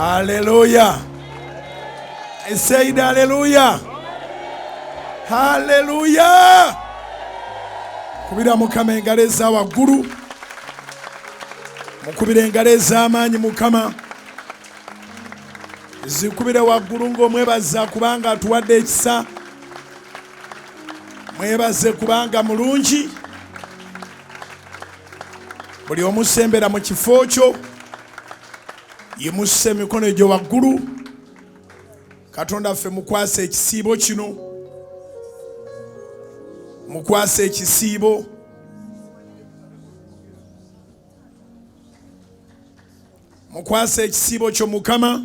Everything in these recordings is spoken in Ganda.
Hallelujah. I said hallelujah. Hallelujah. Kubira mukama engalo eza waggulu. Mukubira engalo ez'amaanyi mukama. Zikubire waggulu ng'omwebaza kubanga atuwadde ekisa. Mwebaze kubanga mulungi. Buli omusembera mu kifo kyo yimusse emikono egyo waggulu. Katonda ffe mukwase ekisiibo kino. Mukwase ekisiibo. Mukwase ekisiibo kyo mukama.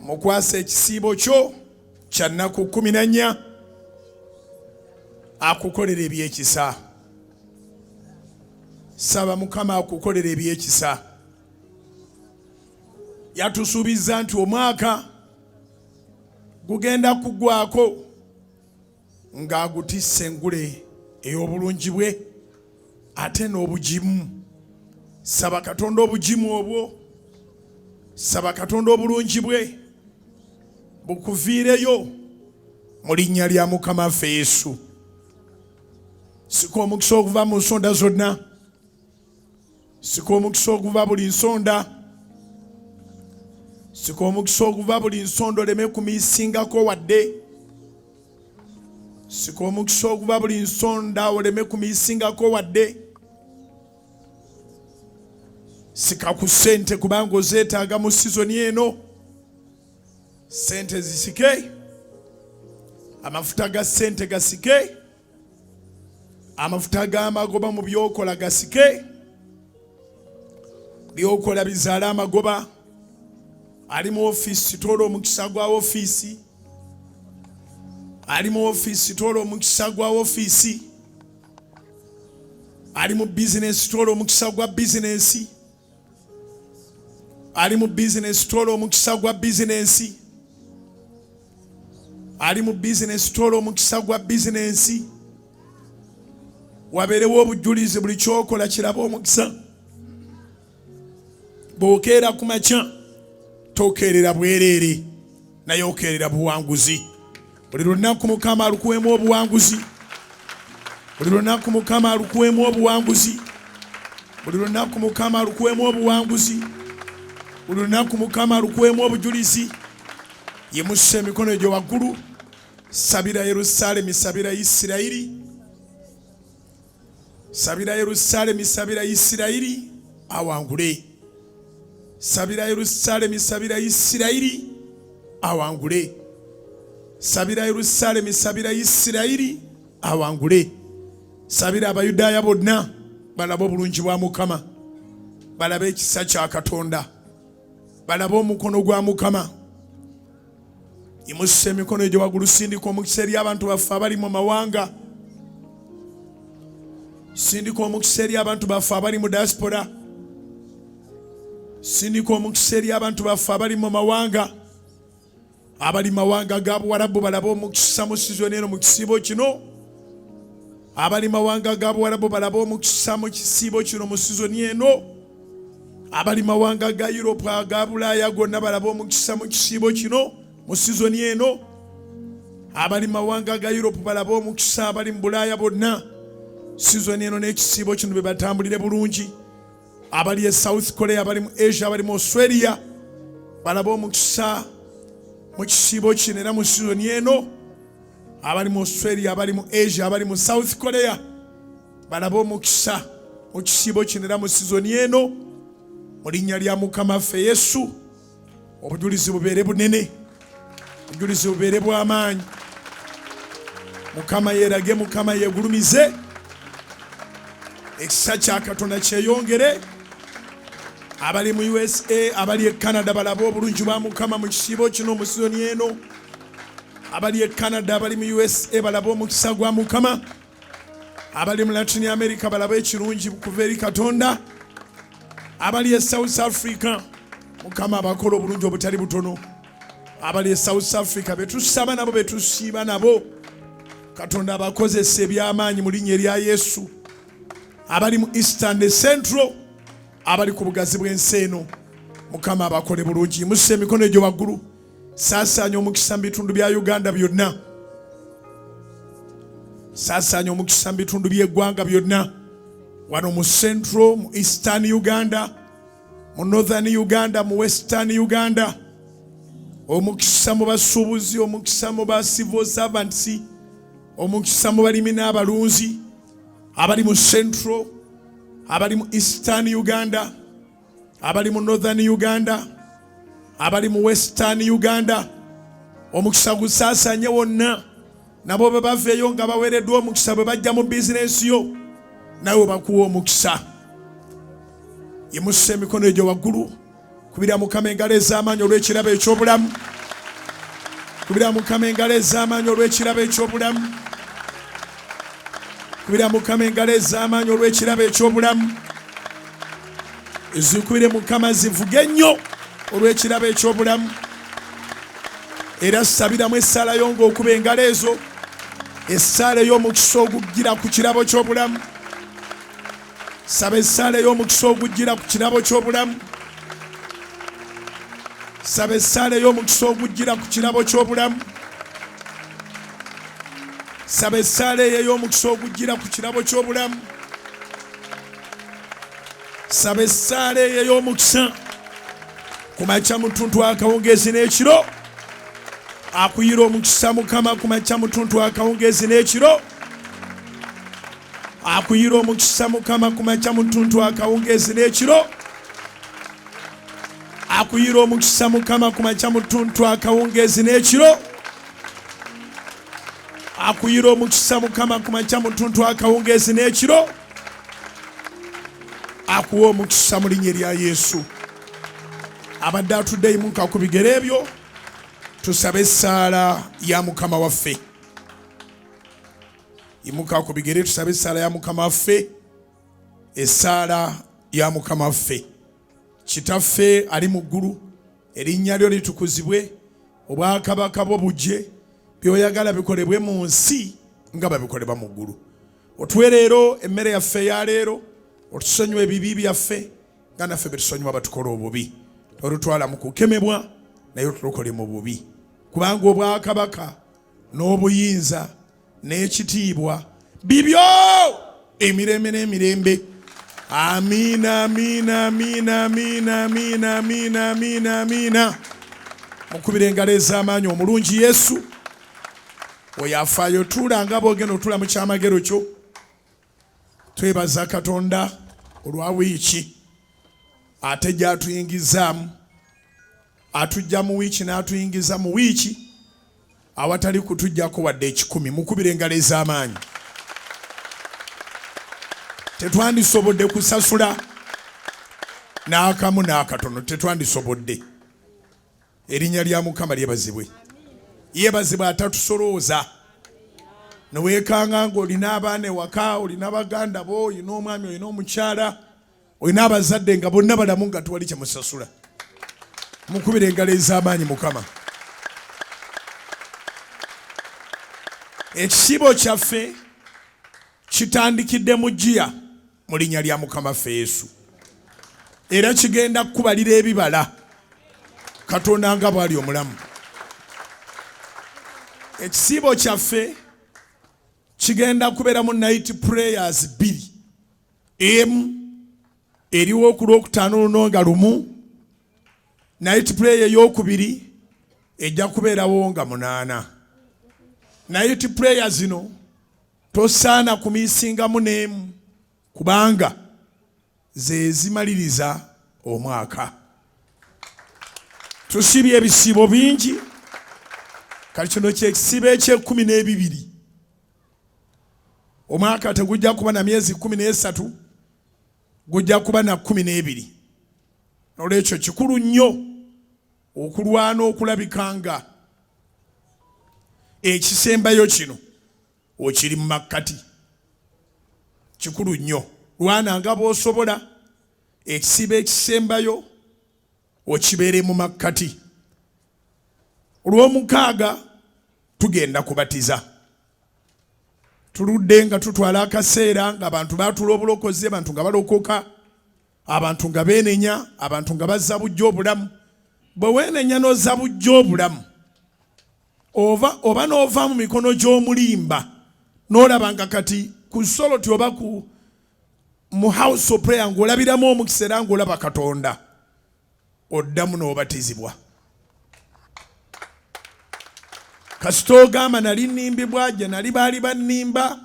Mukwase ekisiibo kyo kya nnaku 14 akukolera ebyekisa. Saba mukama akukolera ebyekisa. Yatusuubiza nti omwaka gugenda kuggwako ng'agutisse engule ey'obulungi bwe ate n'obugimu. Saba Katonda obugimu obwo, saba Katonda obulungi bwe bukuviireyo mu linnya lya Mukama waffe Yesu. Sika omukisa okuva mu nsonda zonna. Sika omukisa okuva buli nsonda. Sika omukisa okuva buli nsonda oleme kumuyisingako wadde. Sika omukisa okuva buli nsonda oleme kumuyisingako wadde. Sika ku ssente kubanga ozeetaaga mu sizoni eno. Ssente zisike. Amafuta ga ssente gasike. Amafuta g'amagoba mu byokola gasike. Byokola bizaala amagoba. Ali mu ofiisi toola omukisa gwa ofiisi. Ali mu ofiisi toola omukisa gwa ofiisi. Ali mu bizinesi toola omukisa gwa bizinesi. Ali mu bizinesi toola omukisa gwa bizinesi. Ali mu bizinesi toola omukisa gwa bizinesi. Wabeerewo obujulizi buli kyokola kiraba omukisa. Bw'okeera ku makya tokeerera bwereere naye okeerera buwanguzi. Buli lunaku mukama alukuwemu obuwanguzi. Buli lunaku mukama alukuwemu obuwanguzi. Buli lunaku mukama alukuwemu obuwanguzi. Buli lunaku mukama alukuwemu obujulizi. Yimussa emikono egyo waggulu. Sabira Yerusaalemi, sabira Isirayiri. Sabira Yerusaalemi, sabira Isirayiri awangule. Sabira Yerusaalemi, sabira Isirayiri awangule. Sabira Yerusaalemi, sabira Isirayiri awangule. Sabira Abayudaaya bonna balabe obulungi bwa Mukama. Balabe ekisa kya Katonda. Balabe omukono gwa Mukama. Yimussa emikono egyo waggulu. Sindika omukisa eri abantu baffe abali mu mawanga. Sindika omukisa eri abantu baffe abali mu diaspora. Sindika omukisa eri abantu baffe abali mu mawanga. Abali mawanga ga Buwarabu balabe omukisa mu sizoni eno mu kisiibo kino. Abali mawanga ga Buwarabu balabe omukisa mu kisiibo kino mu sizoni eno. Abali mawanga ga Europe ga Bulaaya gonna balabe omukisa mu kisiibo kino mu sizoni eno. Abali mawanga ga Europe balabe omukisa abali mu Bulaaya bonna sizoni eno n'ekisiibo kino be batambulire bulungi. Abali e South Korea, abali mu Asia, abali mu Australia balabe omukisa mu kisiibo kino era mu sizoni eno. Abali mu Australia, abali mu Asia, abali mu South Korea balabe omukisa mu kisiibo kino era mu sizoni eno. Mu linnya lya Mukama waffe Yesu obujulizi bubeere bunene. Obujulizi bubeere bw'amaanyi. Mukama yeerage, Mukama yeegulumize. Ekisa kya Katonda kyeyongere. Abali mu USA, abali e Canada balabe obulungi bwa Mukama mu kisiibo kino mu sizoni eno. Abali e Canada, abali mu USA balabe omukisa gwa Mukama. Abali mu Latin America balabe ekirungi kuva eri Katonda. Abali e South Africa Mukama abakola obulungi obutali butono. Abali e South Africa betusaba nabo betusiiba nabo. Katonda abakozesa eby'amaanyi mu linnya erya Yesu. Abali mu Eastern Central, abali ku bugazi bw'ensi eno Mukama abakole bulungi. Musse emikono egyo waggulu. Saasaanya omukisa mu bitundu bya Uganda byonna. Saasaanya omukisa mu bitundu by'eggwanga byonna. Wano mu Central, mu Eastern Uganda, mu Northern Uganda, mu Western Uganda. Omukisa mu basuubuzi, omukisa mu ba civil servants, omukisa mu balimi n'abalunzi abali mu Central, abali mu Eastern Uganda, abali mu Northern Uganda, abali mu Western Uganda. Omukisa gusaasaanye wonna. Nabo bwe baveeyo nga baweereddwa omukisa bwe bajja mu bizinensi yo, nawe bakuwa omukisa. Yimusa emikono egyo waggulu. Kubira Mukama engalo ez'amaanyi olw'ekirabo eky'obulamu. Kubira Mukama engalo ez'amaanyi olw'ekirabo eky'obulamu. Kubira Mukama engalo ez'amaanyi olw'ekirabo eky'obulamu. Ezikubire Mukama zivuge nnyo olw'ekirabo eky'obulamu. Era sabiramu essaala yo ng'okuba engalo ezo, essaala ey'omukisa ogugira ku kirabo ky'obulamu. Saba essaala ey'omukisa ogugira ku kirabo ky'obulamu. Saba essaala ey'omukisa ogugira ku kirabo ky'obulamu. Saba essaala ey'omukisa ogugira ku kirabo ky'obulamu. Saba essaala ey'omukisa ku makya mutuntu akawungeezi n'ekiro. Akuyira omukisa Mukama ku makya mutuntu akawungeezi n'ekiro. Akuyira omukisa Mukama ku makya mutuntu akawungeezi n'ekiro. Akuyira omukisa Mukama ku makya mutuntu akawungeezi n'ekiro. Akuyira omukisa Mukama ku makya mutuntu akawungeezi n'ekiro. Akuwa omukisa mu linnya lya Yesu. Abadde atudde yimuka ku bigere ebyo, tusabe essaala ya Mukama waffe. Yimuka ku bigere tusabe essaala ya Mukama waffe. Essaala ya Mukama waffe. Kitaffe ali mu ggulu, erinnya lyo litukuzibwe, obwakabaka bwo bujje, by'oyagala bikolebwe mu nsi nga babikolebwa mu ggulu. Otuwe leero emmere yaffe eya leero, otusonyiwe ebibi byaffe nga naffe bwe tusonyiwa abatukola obubi. Tolutwala mu kukemebwa, naye otulokole mu bubi. Kubanga obwakabaka n'obuyinza n'ekitiibwa bibyo emirembe n'emirembe. Amina, amina, amina, amina, amina, amina, amina, amina. Mukubire engalo ez'amaanyi omulungi Yesu. Oyo afaayo tuula nga boogenda otula mu kyamagero kyo. Twebaza Katonda olwa wiiki ate gy'atuyingizaamu. Atujja mu wiiki n'atuyingiza mu wiiki awatali kutujjako wadde ekikumi. Mukubire engalo ez'amaanyi. Tetwandisobodde kusasula n'akamu n'akatono, tetwandisobodde. Erinnya lya Mukama lyebazibwe. Yeebazibwe atatusolooza. Neweekanga ng'olina abaana ewaka, olina baganda bo, olina omwami, olina omukyala, olina abazadde nga bonna balamu nga tewali kyemusasula. Mukubire engalo ez'amaanyi Mukama. Ekisibo kyaffe kitandikidde mu Jjiya mu linnya lya Mukama ffe Yesu. Era kigenda kukubalira ebibala Katonda nga bw'ali omulamu. Ekisibo kyaffe kigenda kubeera mu night prayers 2. Emu eriwo ku Lwokutaano luno nga lumu. Night prayer ey'okubiri ejja kubeerawo nga 8. Night prayer zino tosaana kumiisingamu n'emu kubanga ze zimaliriza omwaka. Tusibye ebisibo bingi. Kati kino kyekisibo eky'e12. Omwaka tegujja kuba na myezi 13, gujja kuba na 12. Olwekyo kikulu nnyo okulwana okulabikanga ekisembayo kino okiri mu makkati. Kikulu nnyo. Lwana nga bw'osobola ekisibo ekisembayo okibeere mu makkati. Olw'omukaaga tugenda kubatiza. Tuludde nga tutwala akaseera ng'abantu baatula obulokozi, abantu nga balokoka, abantu nga beenenya, abantu nga bazza bujja obulamu. Bwe weenenya n'ozza bujja obulamu, oba n'ova mu mikono gy'omulimba n'olaba nga kati ku soloti oba mu house of prayer ng'olabiramu omukisa era ng'olaba Katonda, oddamu n'obatizibwa. Kasita ogamba nali nnimbibwa gye nali baali bannimba,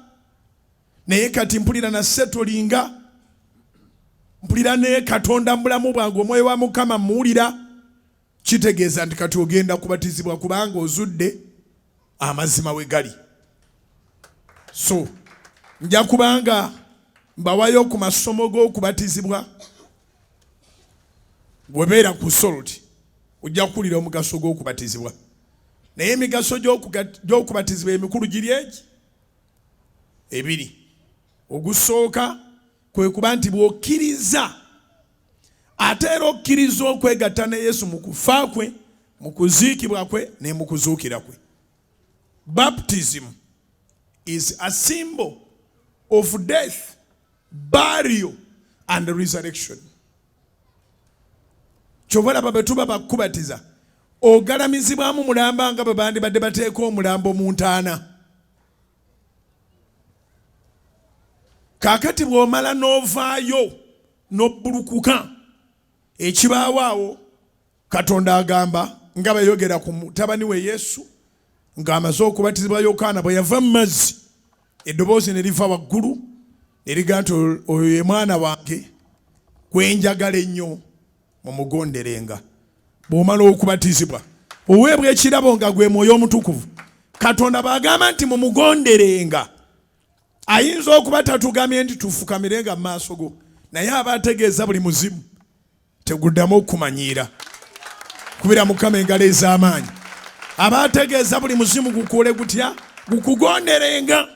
naye kati mpulira na setolinga, mpulira ne Katonda mu bulamu bwange, omwoyo wa Mukama muwulira, kitegeeza nti kati ogenda kubatizibwa kubanga ozudde amazima we gali. So nja kubanga mbawayo ku masomo g'okubatizibwa, webeera ku soloti ojja kuwulira omugaso gw'okubatizibwa. Naye emigaso gy'okubatizibwa emikulu giri egi ebiri. Ogusooka kwe kuba nti bw'okkiriza, ate era okkiriza okwegatta ne Yesu mu kufa kwe, mu kuziikibwa kwe ne mu kuzuukira kwe. Baptism is a symbol of death, burial and resurrection. Kyova olaba bwe tuba bakubatiza, ogalamizibwamu mulamba nga bwe bandibadde bateeka omulambo mu ntaana. Kaakati bw'omala n'ovaayo n'obbulukuka, ekibaawo awo Katonda agamba nga bayogera ku mutabani we Yesu ng'amaze okubatizibwa Yokaana bwe yava mu mazzi, eddoboozi ne liva waggulu ne ligaa nti oyo ye mwana wange gwe njagala ennyo, mumugonderenga. Bw'omala okubatizibwa oweebwa ekirabo nga gwe Mwoyo Omutukuvu, Katonda bw'agamba nti mumugonderenga, ayinza okuba tatugambye nti tufukamirenga mu maaso go, naye aba ategeeza buli muzimu teguddamu okumanyiira. Kubira Mukama engalo ez'amaanyi. Aba ategeeza buli muzimu gukuule gutya, gukugonderenga.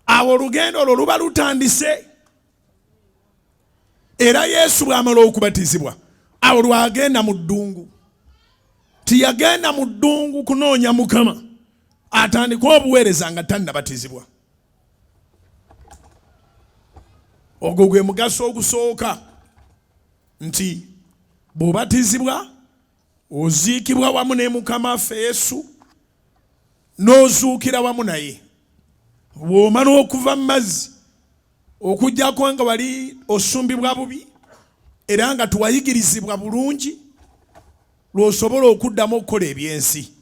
Awo olugendo olwo luba lutandise. Era Yesu bw'amala okubatizibwa, awo lwagenda mu ddungu. Tiyagenda mu ddungu kunoonya Mukama, atandika obuweereza nga tannabatizibwa. Ogwo gwe mugaso ogusooka, nti bw'obatizibwa oziikibwa wamu ne Mukama waffe Yesu, n'ozuukira wamu naye. Bw'omala okuva mu mazzi, okuggyako nga wali osumbibwa bubi era nga tuwayigirizibwa bulungi lw'osobola okuddamu okukola ebyensi.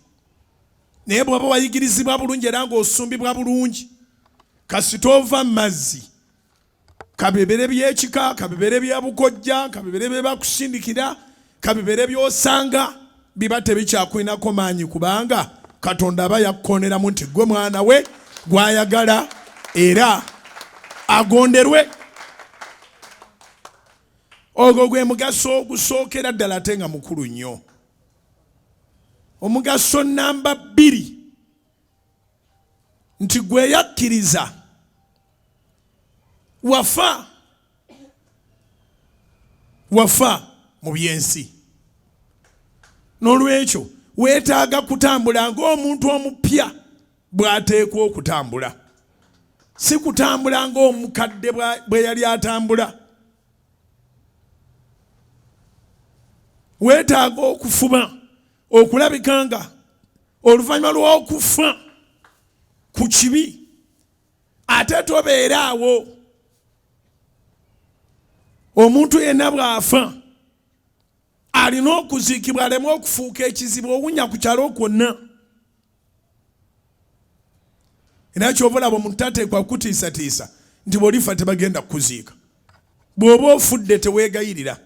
Naye bw'oba wayigirizibwa bulungi era ng'osumbibwa bulungi, kasita ova mu mazzi, kabibere by'ekika, kabibere bya bukojja, kabibere bye bakusindikira, kabibere by'osanga, biba tebikyakulinako maanyi kubanga Katonda aba yakkoneramu nti gwe mwana we gw'ayagala era agonderwe. Ogwo gwe mugaso ogusookera ddala ate nga mukulu nnyo. Omugaso namba 2, nti gwe yakkiriza wafa mu byensi. N'olwekyo weetaaga kutambula ng'omuntu omupya bw'ateekwa okutambula, si kutambula ng'omukadde bwe yali atambula. Weetaaga okufuba okulabika nga oluvannyuma lw'okufa ku kibi, ate tobeera awo. Omuntu yenna bw'afa alina okuziikibwa aleme okufuuka ekizibu owunya ku kyalo kwonna. Era kyova olaba omuntu tateekwa kutiisatiisa nti bw'olifa tebagenda kukuziika. Bw'oba ofudde teweegayirira,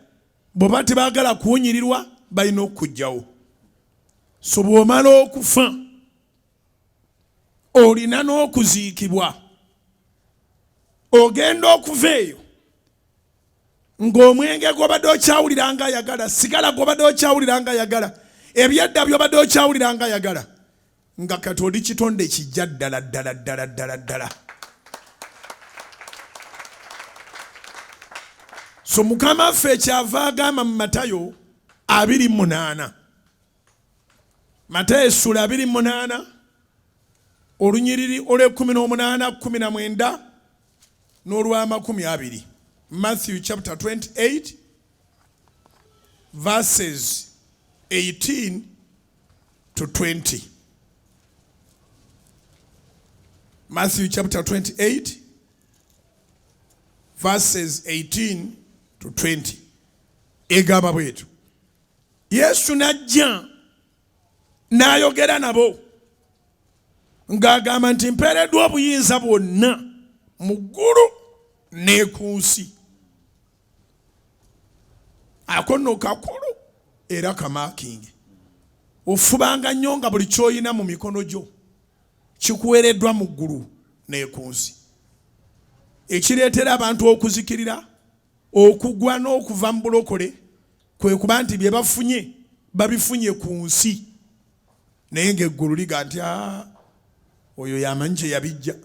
bw'oba tebaagala kuwunyirirwa balina okuggyawo. So bw'omala okufa olina n'okuziikibwa. Ogenda okuva eyo ng'omwenge gw'obadde okyawulira nga ayagala, sigala gw'obadde okyawulira nga ayagala, ebyedda by'obadde okyawulira nga ayagala, nga kati oli kitonde kijja ddala ddala ddala ddala ddala. So Mukama waffe kyava agamba mu Matayo 28, Matayo essula 28 olunyiriri olw'e 18, 19 n'olwa 20. Matthew chapter 28, verses 18 to 20. Matthew chapter 28, verses 18 to 20. Egamba bwetu. Yesu najja n'ayogera nabo ng'agamba nti mpeereddwa obuyinza bwonna mu ggulu ne ku nsi. Ako nno kakulu era kamaakinge. Ofubanga nnyo nga buli ky'olina mu mikono gyo kikuweereddwa mu ggulu ne ku nsi. Ekireetera abantu okuzikirira, okugwa n'okuva mu bulokole kwe kuba nti bye bafunye babifunye ku nsi. Naye ng'eggulu liga nti oyo yamanyi kye yabijja.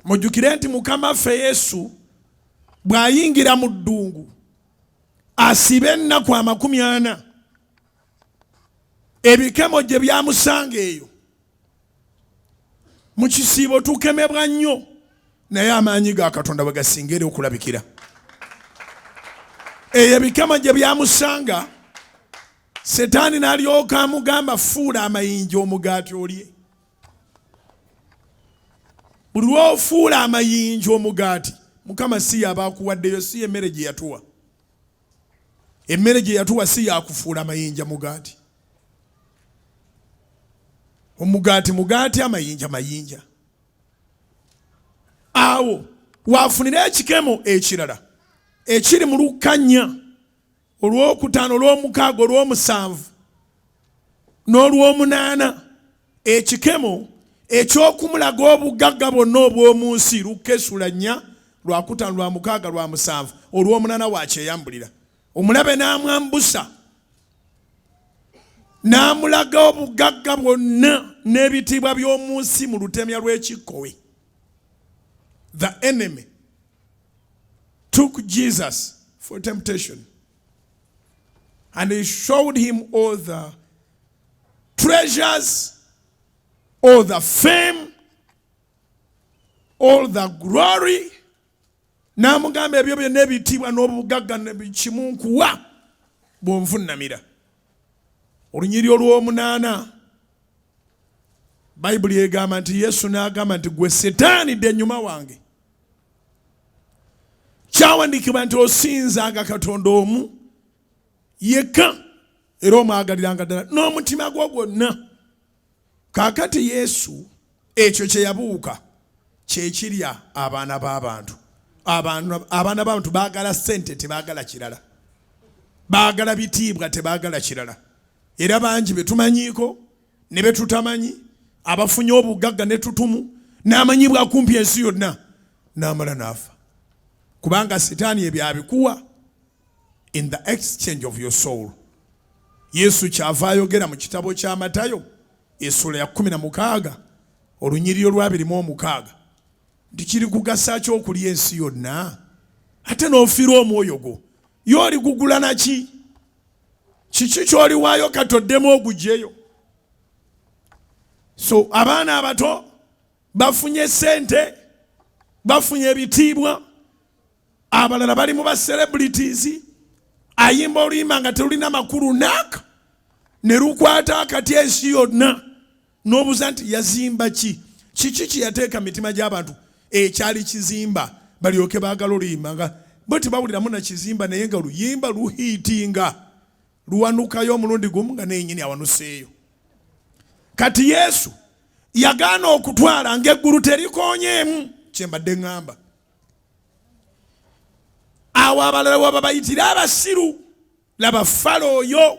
Mujjukire nti Mukama ffe Yesu bw'ayingira mu ddungu asiba ennaku 40, ebikemo gye byamusanga eyo. Mu kisiibo tukemebwa nnyo, naye amaanyi ga Katonda bwe gasinga eri okulabikira. Eyo ebikemo gye byamusanga, Setaani n'alyoka amugamba fuula amayinja omugaati olye. Buli lw'ofuula amayinja omugaati, Mukama si yaba akuwaddeyo, si emmere gye yatuwa. Emmere gye yatuwa si yakufuula amayinja mugaati. Omugaati mugaati, amayinja mayinja. Awo waafunira ekikemo ekirala ekiri mu Luka 4, olw'okutaano, olw'omukaaga, olw'omusanvu n'olw'omunaana. Ekikemo eky'okumulaga obugagga bwonna obw'omu nsi, Luka 4, lwakutaano, lwamukaaga, lwamusanvu, olw'omunaana wakyeyambulira. Omulabe n'amwambusa n'amulaga obugagga bwonna n'ebitiibwa by'omu nsi mu lutemya lw'ekikkowe. The enemy took Jesus for temptation, and he showed him all the treasures, all the fame, all the glory. N'amugamba ebyo byonna ebitiibwa n'obugagga kimu nkuwa bw'onvunnamira. Olunyiri olw'omunaana, Bayibuli egamba nti Yesu n'agamba nti gwe Setaani dda ennyuma wange. Kyawandiikibwa nti osinzanga Katonda omu yekka era omwagaliranga ddala n'omutima gwo gwonna. Kaakati Yesu ekyo kye yabuuka kye kirya abaana b'abantu. Abaana b'abantu baagala ssente, tebaagala kirala. Baagala bitiibwa, tebaagala kirala. Era bangi be tumanyiiko ne be tutamanyi, abafunye obugagga ne tutumu, n'amanyibwa kumpi ensi yonna, n'amala n'afa. Kubanga Setaani ebyo abikuwa in the exchange of your soul. Yesu kyava ayogera mu kitabo kya Matayo essula ya 16 olunyiriri olwa 26 nti kiri kugasa ki okulya ensi yonna ate n'ofiirwa omwoyo gwo? Y'oli gugula naki? Kiki ky'oliwaayo katoddemu ogugyeyo? So abaana abato bafunye sente, bafunye ebitiibwa, abalala bali mu ba celebrities, ayimba oluyimba nga telulina makulu naaka, ne lukwata akati ensi yonna, n'obuuza nti yazimba ki? Kiki kye yateeka mitima gy'abantu ekyali kizimba balyoke baagala oluyimba nga bo tebawuliramu na kizimba, naye nga luyimba luhiitinga, luwanukayo omulundi gumu nga nenyini awanuseeyo. Kati Yesu yagaana okutwala ng'eggulu terikoonyeemu, kye mbadde ŋŋamba. Awo abalala bwe babayitira abasiru, laba Falo oyo,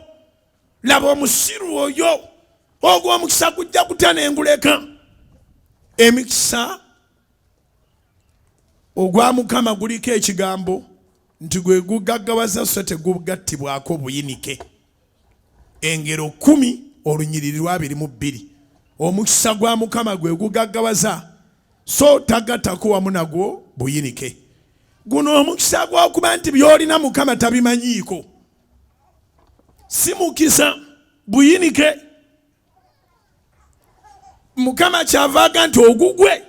laba omusiru oyo, ogwo omukisa gujja kutya n'enguleka. Emikisa ogwa Mukama guliko ekigambo nti gwe gugaggawaza so tegugattibwako buyinike. Engero 10 olunyiriri lwa 22. Omukisa gwa Mukama gwe gugaggawaza so tagattako wamu nagwo buyinike. Guno omukisa gw'okuba nti by'olina Mukama tabimanyiiko. Si mukisa, buyinike. Mukama kyavaaga nti ogugwe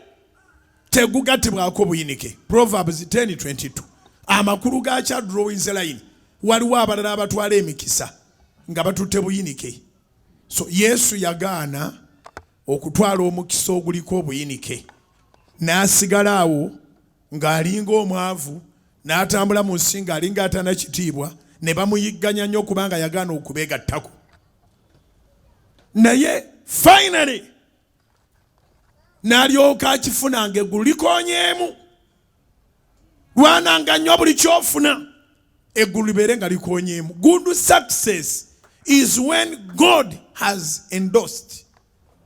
tegugattibwako buyinike. Proverbs 10:22. Amakulu gakya drawings line. Waliwo abalala abatwala emikisa nga batutte buyinike. So Yesu yagaana okutwala omukisa oguliko obuyinike. N'asigala awo ng'alinga omwavu, n'atambula mu nsi ng'alinga atana kitiibwa, ne bamuyigganya nnyo kubanga yagaana okubeegattako. Naye finally n'alyoka akifunanga eggulu likonyeemu. Lwananga nnyo buli kyofuna eggulu libeere nga likonyeemu. Good success is when God has endorsed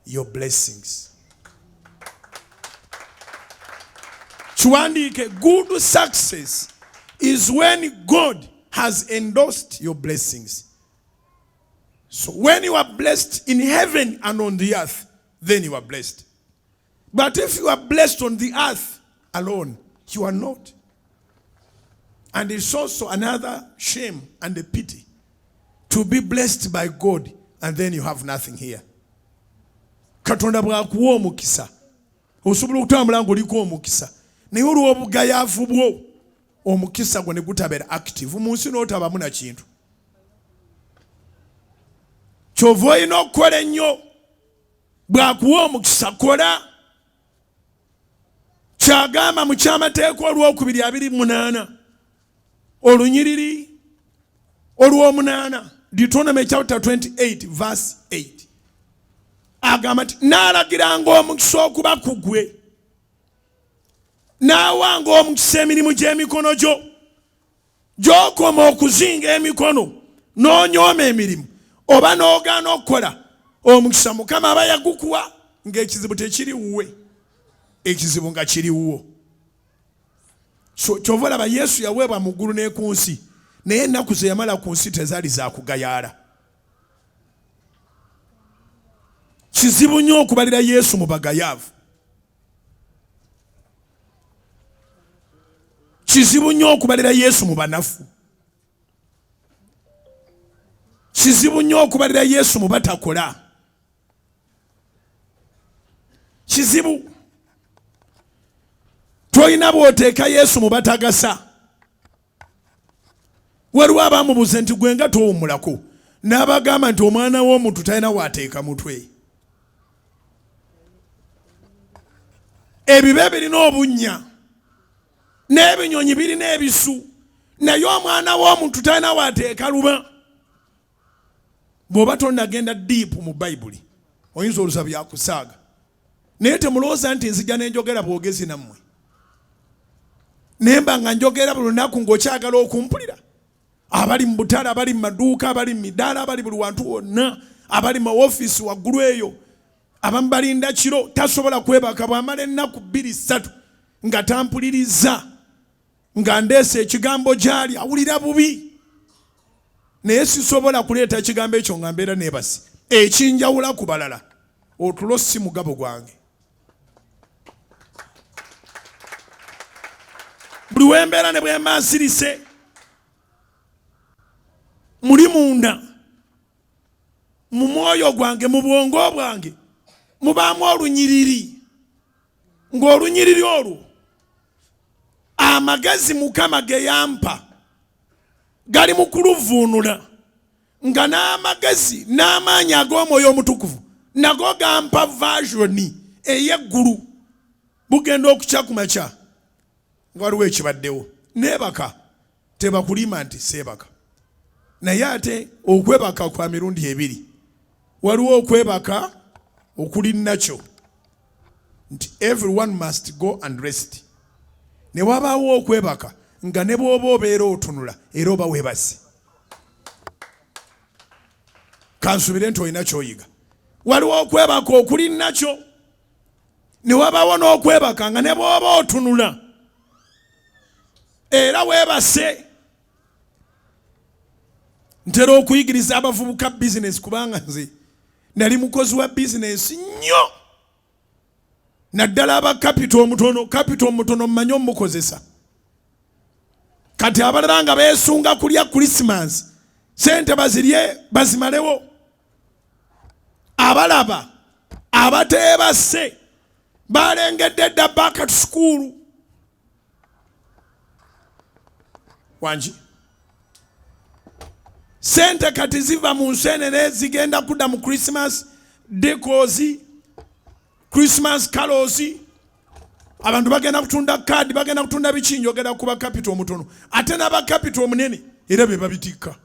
your blessings. Chiwandiike, good success is when God has endorsed your blessings. So when you are blessed in heaven and on the earth, then you are blessed. But if you are blessed on the earth alone, you are not. And it's also another shame and a pity to be blessed by God and then you have nothing here. Katonda bw'akuwa omukisa, osobola okutambula ng'oliko omukisa, naye olw'obugayaavu bwo omukisa gwo ne gutabeera active mu nsi n'otabamu na kintu. Kyova olina okukola ennyo. Bw'akuwa omukisa kola. Kyagamba mu kyamateeka olw'okubiri 28 olunyiriri olw'omunaana, Deuteronomy chapter 28 verse 8. Agamba nti n'alagiranga omukisa okuba ku ggwe, n'awanga omukisa emirimu gy'emikono gyo, gy'okoma okuzinga emikono n'onyooma emirimu oba n'ogaana okukola, omukisa Mukama aba yagukuwa ng'ekizibu tekiri wuwe, ekizibu nga kiri wuwo. So kyova olaba Yesu yaweebwa mu ggulu ne ku nsi, naye ennaku ze yamala ku nsi tezaali za kugayaala. Kizibu nnyo okubalira Yesu mu bagayaavu. Kizibu nnyo okubalira Yesu mu banafu. Kizibu nnyo okubalira Yesu mu batakola. Kizibu. Toyina bw'oteeka Yesu mu batagasa. Waliwo abamubuuza nti gwe nga towummulako, n'abagamba nti omwana w'omuntu talina waateeka mutwe. Ebibe birina obunnya n'ebinyonyi birina ebisu, naye omwana w'omuntu talina waateeka luba. Bw'oba tonnagenda diipu mu Bayibuli oyinza olusa byakusaaga, naye temulowooza nti nzija n'enjogera bwogezi nammwe. Nemba nga njogera buli lunaku ng'okyagala okumpulira. Abali mu butale, abali mu maduuka, abali mu midaala, abali buli wantu wonna, abali mu ofiisi waggulu eyo, abamu balinda kiro, tasobola kwebaka bw'amala ennaku 2-3 nga tampuliriza, nga ndeese ekigambo gy'ali awulira bubi. Naye sisobola kuleeta ekigambo ekyo nga mbeera neebase. Ekinjawula ku balala, otulo si mugabo gwange. Buli wembeera ne bwemba nsirise, muli munda, mu mwoyo gwange, mu bwongo bwange, mubaamu olunyiriri. Ng'olunyiriri olwo, amagezi Mukama ge yampa gali mu kuluvuunula, nga n'amagezi n'amaanyi ag'Omwoyo Omutukuvu nago gampa version ey'eggulu. Bugenda okukya ku makya nga waliwo ekibaddewo. Neebaka tebakulima nti seebaka. Naye ate okwebaka kwa mirundi ebiri. Waliwo okwebaka okuli nakyo nti everyone must go and rest. Ne wabaawo okwebaka nga ne bw'oba obeera otunula era oba weebase. Kansubire nti olina ky'oyiga. Waliwo okwebaka okuli nakyo, ne wabaawo n'okwebaka nga ne bw'oba otunula era weebase. Ntera okuyigiriza abavubuka bizinesi kubanga nze nali mukozi wa bizinesi nnyo. Naddala aba kapito omutono mmanyi omukozesa. Kati abalala nga beesunga kulya Christmas, sente bazirye bazimalewo. Abalaba abateebase balengedde dda back to school. Wanji sente kati ziva mu nsenene zigenda kudda mu Christmas decors, Christmas carols. Abantu bagenda kutunda kadi, bagenda kutunda biki, njogera kuba capital omutono ate n'aba capital omunene era be babitikka.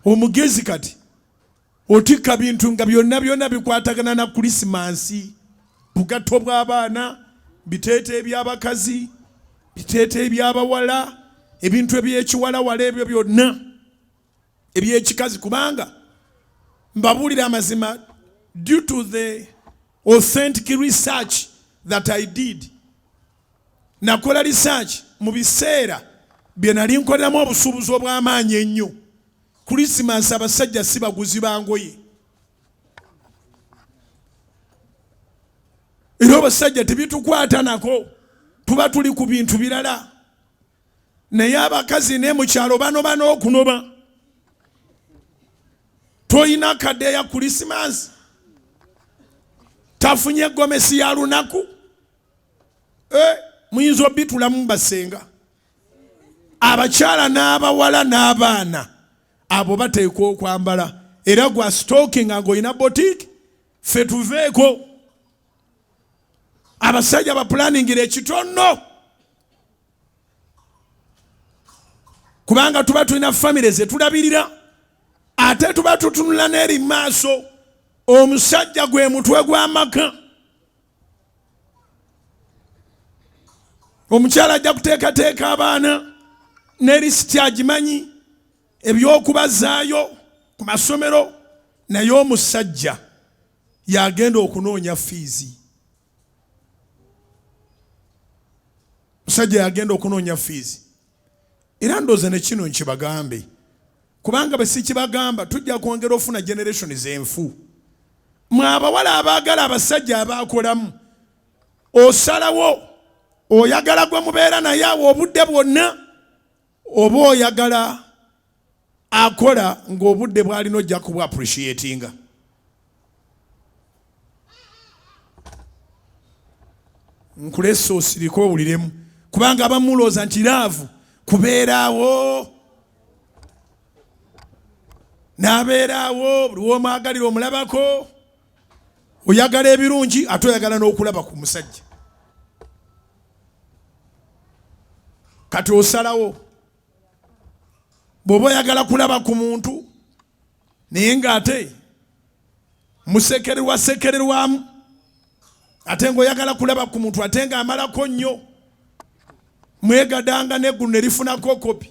Omugezi kati otikka bintu nga byonna bikwatagana na Christmas. Bugatto bw'abaana, biteete eby'abakazi, biteete eby'abawala, ebintu eby'ekiwalawala, ebyo byonna eby'ekikazi. Kubanga mbabuulira amazima, due to the authentic research that I did, nakola research mu biseera bye nali nkoleramu obusuubuzi obw'amaanyi ennyo. Christmas abasajja si baguzi ba ngoye. Era abasajja tebitukwata nako, tuba tuli ku bintu birala. Naye abakazi ne mu kyalo bano okunoba. Toyina kadde ya Christmas, tafunye gomesi ya lunaku, muyinza obitulamu basenga. Abakyala n'abawala n'abaana abo bateekwa okwambala. Era gwa stocking ng'olina boutique, ffe tuveeko. Abasajja bapulaningira ekitono, kubanga tuba tulina famire ze tulabirira, ate tuba tutunula n'eri maaso. Omusajja gwe mutwe gw'amaka. Omukyala ajja kuteekateeka abaana ne lisiti agimanyi, ebyokubazaayo ku masomero, naye omusajja yagenda okunoonya fiizi. Musajja yagenda okunoonya fiizi. Era ndooza ne kino nkibagambe, kubanga bwe sikibagamba tujja kwongera ofuna generations enfu. Mwe abawala abaagala abasajja abaakolamu, osalawo oyagala gwe mubeera naye awo obudde bwonna, oba oyagala akola ng'obudde bw'alina ojja kubu appreciatinga. Nkulesa osiriko owuliremu, kubanga abamulooza nti laavu kubeeraawo, n'abeeraawo buli w'omwagalira omulabako. Oyagala ebirungi ate oyagala n'okulaba ku musajja. Kati osalawo, bw'oba oyagala kulaba ku muntu naye ng'ate musekererwamu, ate ng'oyagala kulaba ku muntu ate ng'amalako nnyo, mwegadanga n'eggulu ne lifunako kopi.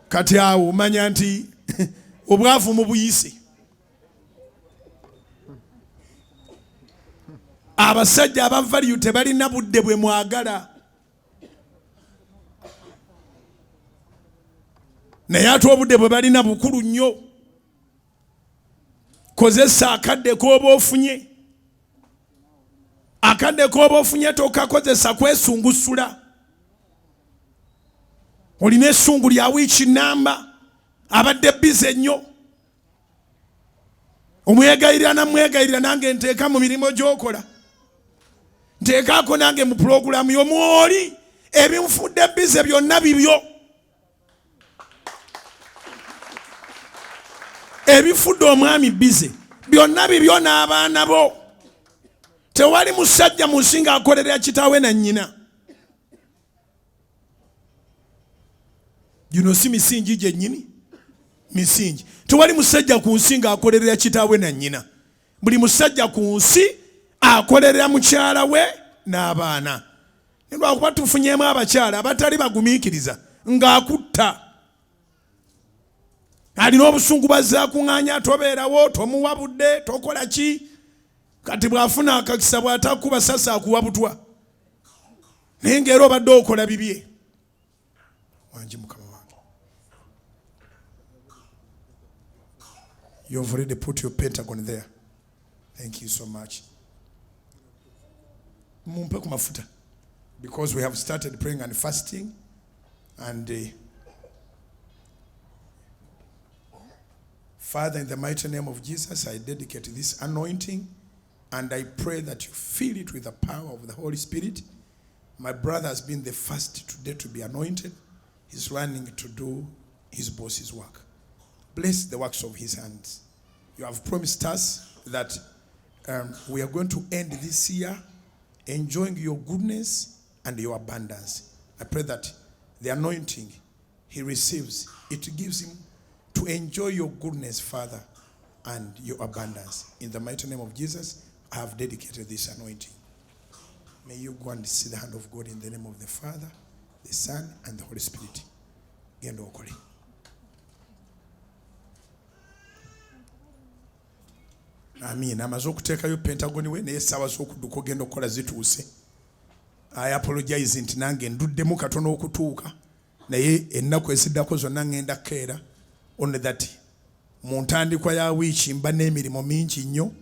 Kati awo manya nti obwavu mu buyise. Abasajja abavaliyu tebalina budde bwe mwagala. Naye ate obudde bwe balina bukulu nnyo. Kozesa akadde k'oba ofunye. Akadde k'oba ofunye tokakozesa kwesungusula. Olina essungu lya wiiki namba, abadde bize nnyo. Omwegayirira nange nteeka mu mirimu gy'okola. Nteekaako nange mu pulogulaamu y'omwoli, ebinfudde bize byonna bibyo. Ebifudde omwami bize byonna bibyo n'abaana bo. Tewali musajja mu nsi ng'akolerera kitaawe na nnyina. Gino si misingi gyennyini, misingi. Tewali musajja ku nsi ng'akolerera kitaawe na nnyina. Buli musajja ku nsi akolerera mukyala we n'abaana. Lwakuba tufunyeemu abakyala abatali bagumiikiriza ng'akutta. Alina obusungu bazaakuŋŋaanya, tobeerawo, tomuwa budde, tokola ki. Kati bw'afuna akakisa bw'atakuba sasa akuwa butwa. Naye ng'era obadde okola bibye. Wangi mukama wange. You've already put your pentagon there. Thank you so much. Mumpe ku mafuta. Because we have started praying and fasting. And Father, in the mighty name of Jesus, I dedicate this anointing And I pray that you fill it with the power of the Holy Spirit. My brother has been the first today to be anointed. He's running to do his boss's work. Bless the works of his hands. You have promised us that we are going to end this year enjoying your goodness and your abundance. I pray that the anointing he receives, it gives him to enjoy your goodness, Father, and your abundance. In the mighty name of Jesus, I have dedicated this anointing. May you go and see the hand of God in the name of the Father, the Son, and the Holy Spirit. Genda okole. Amen. Amaze okuteekayo Pentagon we naye essaawa z'okudduka ogenda okukola zituuse. I apologize nti nange nduddemu katono okutuuka naye ennaku eziddako zonna ngenda keera only that mu ntandikwa ya wiiki mba n'emirimu mingi nnyo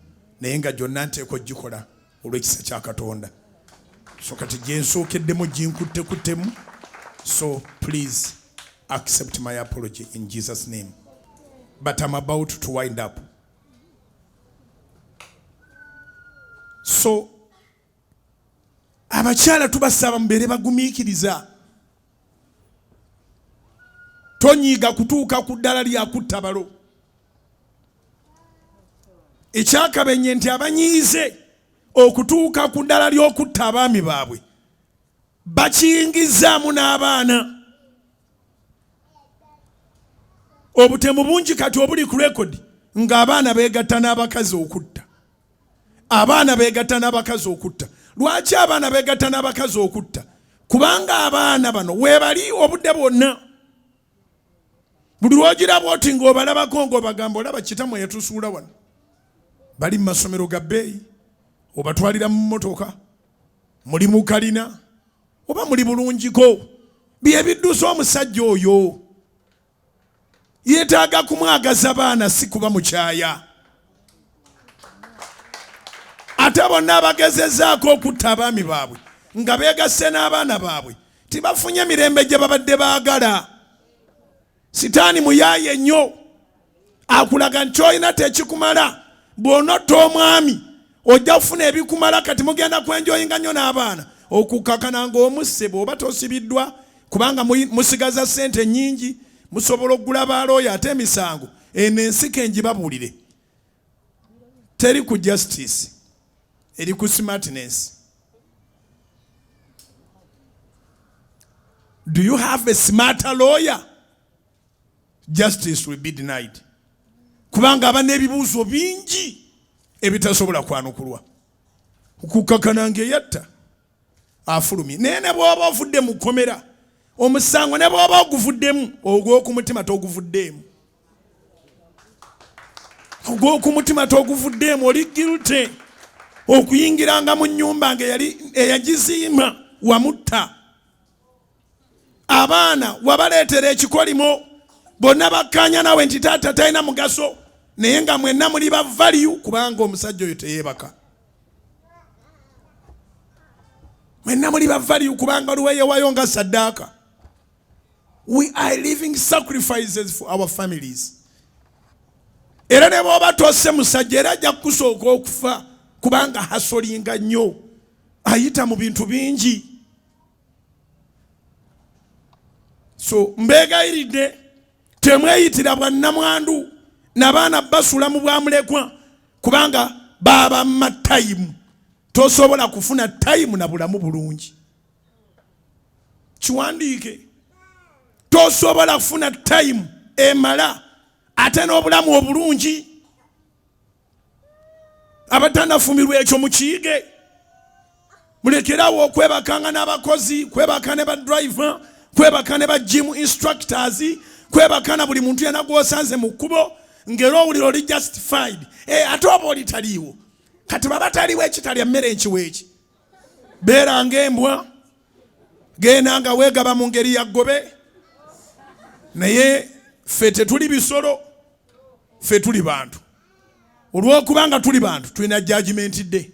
naye nga gyonna nteekwa gikola olw'ekisa kya Katonda. So kati gye nsookeddemu ginkuttekuttemu. So please accept my apology in Jesus' name. But I'm about to wind up. So abakyala tubasaba mbeere bagumiikiriza. Tonyiiga kutuuka ku ddala lya kutta balo. Ekyakabenye nti abanyiize okutuuka ku ddala ly'okutta abaami baabwe bakiyingizaamu n'abaana. Obutemu bungi kati obuli ku rekodi ng'abaana beegatta n'abakazi okutta. Abaana beegatta n'abakazi okutta. Lwaki abaana beegatta n'abakazi okutta? Kubanga abaana bano weebali obudde bwonna. Buli lwogiraba oti ng'obalabako ng'obagamba olaba kitammwe yatusuula wano. Bali mu masomero ga bbeeyi, obatwalira mu mmotoka, muli mu kalina, oba muli bulungiko. Bye biddusa omusajja oyo. Yeetaaga kumwagaza baana si kuba mukyaya. Ate bonna abagezezzaako okutta abaami baabwe nga beegasse n'abaana baabwe tibafunye mirembe gye babadde baagala. Sitaani muyaaye nnyo akulaga nti olina tekikumala. Bw'onotta omwami ojja kufuna ebikumala kati mugenda kwenjoyinga nnyo n'abaana okukakana ng'omusse bw'oba tosibiddwa kubanga musigaza ssente nnyingi musobola okugula baalooya ate emisango eno ensi kengibabuulire. Teri ku justice eri ku smartness. Do you have a smarter lawyer? Justice will be denied. Kubanga aba n'ebibuuzo bingi ebitasobola kwanukulwa. Okukakana ng'eyatta afulumye. Naye ne bw'oba ovudde mu kkomera omusango ne bw'oba oguvuddemu ogw'okumutima toguvuddeemu. Ogw'okumutima toguvuddeemu oli guilty. Okuyingiranga mu nnyumba eyagizimba wamutta. Abaana wabaleetera ekikolimo bonna bakkaanya nawe nti taata talina mugaso naye nga mwenna muli ba value kubanga omusajja oyo teyeebaka. Mwenna muli ba value kubanga oluweyewayo nga saddaaka. We are living sacrifices for our families. Era ne bw'oba tosse musajja era ajja kukusooka okufa kubanga hasolinga nnyo ayita mu bintu bingi. So mbeegayiridde temweyitira bwannamwandu n'abaana basula mu bwamulekwa kubanga baba ma time. Tosobola kufuna time na bulamu bulungi. Kiwandiike. Tosobola kufuna time emala ate n'obulamu obulungi. Abatanafumirwa ekyo mukiige. Mulekerawo okwebakanga n'abakozi, kwebaka ne ba driver, kwebaka ne ba gym instructors, kwebakana buli muntu yana gwosanze mu kkubo ngero owulira oli justified. Ate oba oli taliiwo. Kati baba taliwo ekitalya mmere enkiweeki. Beera ng'embwa, genda nga weegaba mu ngeri ya ggobe. Naye ffe tetuli bisolo, ffe tuli bantu. Olw'okubanga tuli bantu tulina judgment day.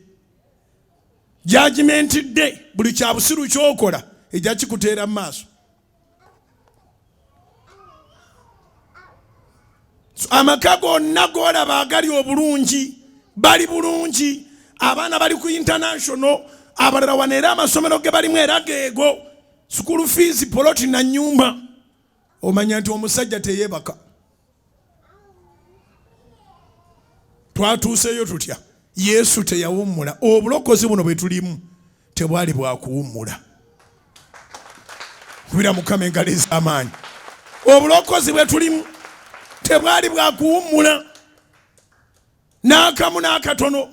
Judgment day buli kya busiru ky'okola ejja kikuteera mu maaso. Amaka gonna g'olaba agali obulungi bali bulungi abaana bali ku international, abalala wano era amasomero ge balimu era geego, school fees, poloti na nyumba. Omanya nti omusajja teyeebaka. Twatuuseyo tutya? Yesu teyawummula. Obulokozi buno bwe tulimu tebwali bwa kuwummula. Kubira Mukama engalo ez'amaanyi. Obulokozi bwe tulimu tebwali bwa kuwummula. N'akamu n'akatono.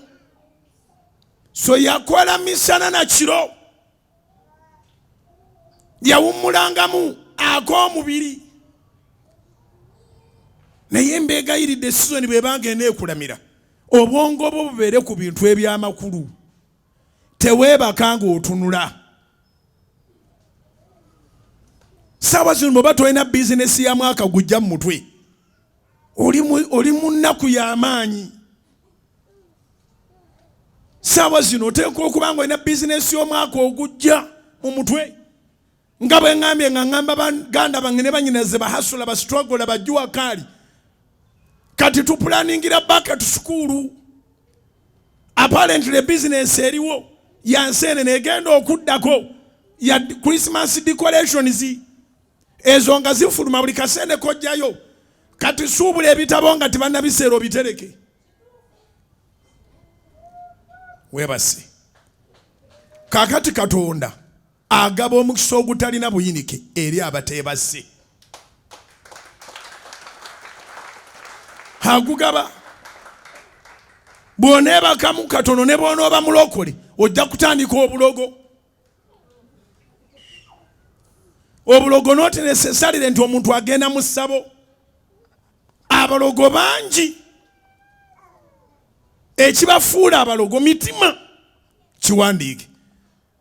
So yakola misana na kiro. Yawummulangamu ak'omubiri. Naye mbeegayiridde sizoni bw'ebanga eneekulamira, obwongo bwo bubeere ku bintu eby'amakulu. Teweebaka ng'otunula. Saawa zino bw'oba tolina bizinesi ya mwaka gujja mu mutwe, oli mu nnaku y'amaanyi. Saawa zino oteekwa okuba nga olina bizinesi y'omwaka ogujja mu mutwe. Nga bwe ngambye nga ngamba baganda bange ne bannyinaze bahasula basitwagola bajjuwa kaali. Kati tupulaningira bucket school. Apparently business eriwo yansene egenda okuddako ya Christmas decorations. Ezo nga zifuluma buli kasende kojjayo. Kati suubula ebitabo nga tebannabiseera obitereke. Webase. Kakati Katonda agaba omukisa ogutalina buyinike eri abateebase. Agugaba. Bw'oneebakamu katono ne bw'onooba mulokole ojja kutandika obulogo. Obulogo not necessarily nti omuntu agenda mu ssabo. Abalogo bangi. Ekibafuula abalogo mitima. Kiwandiike.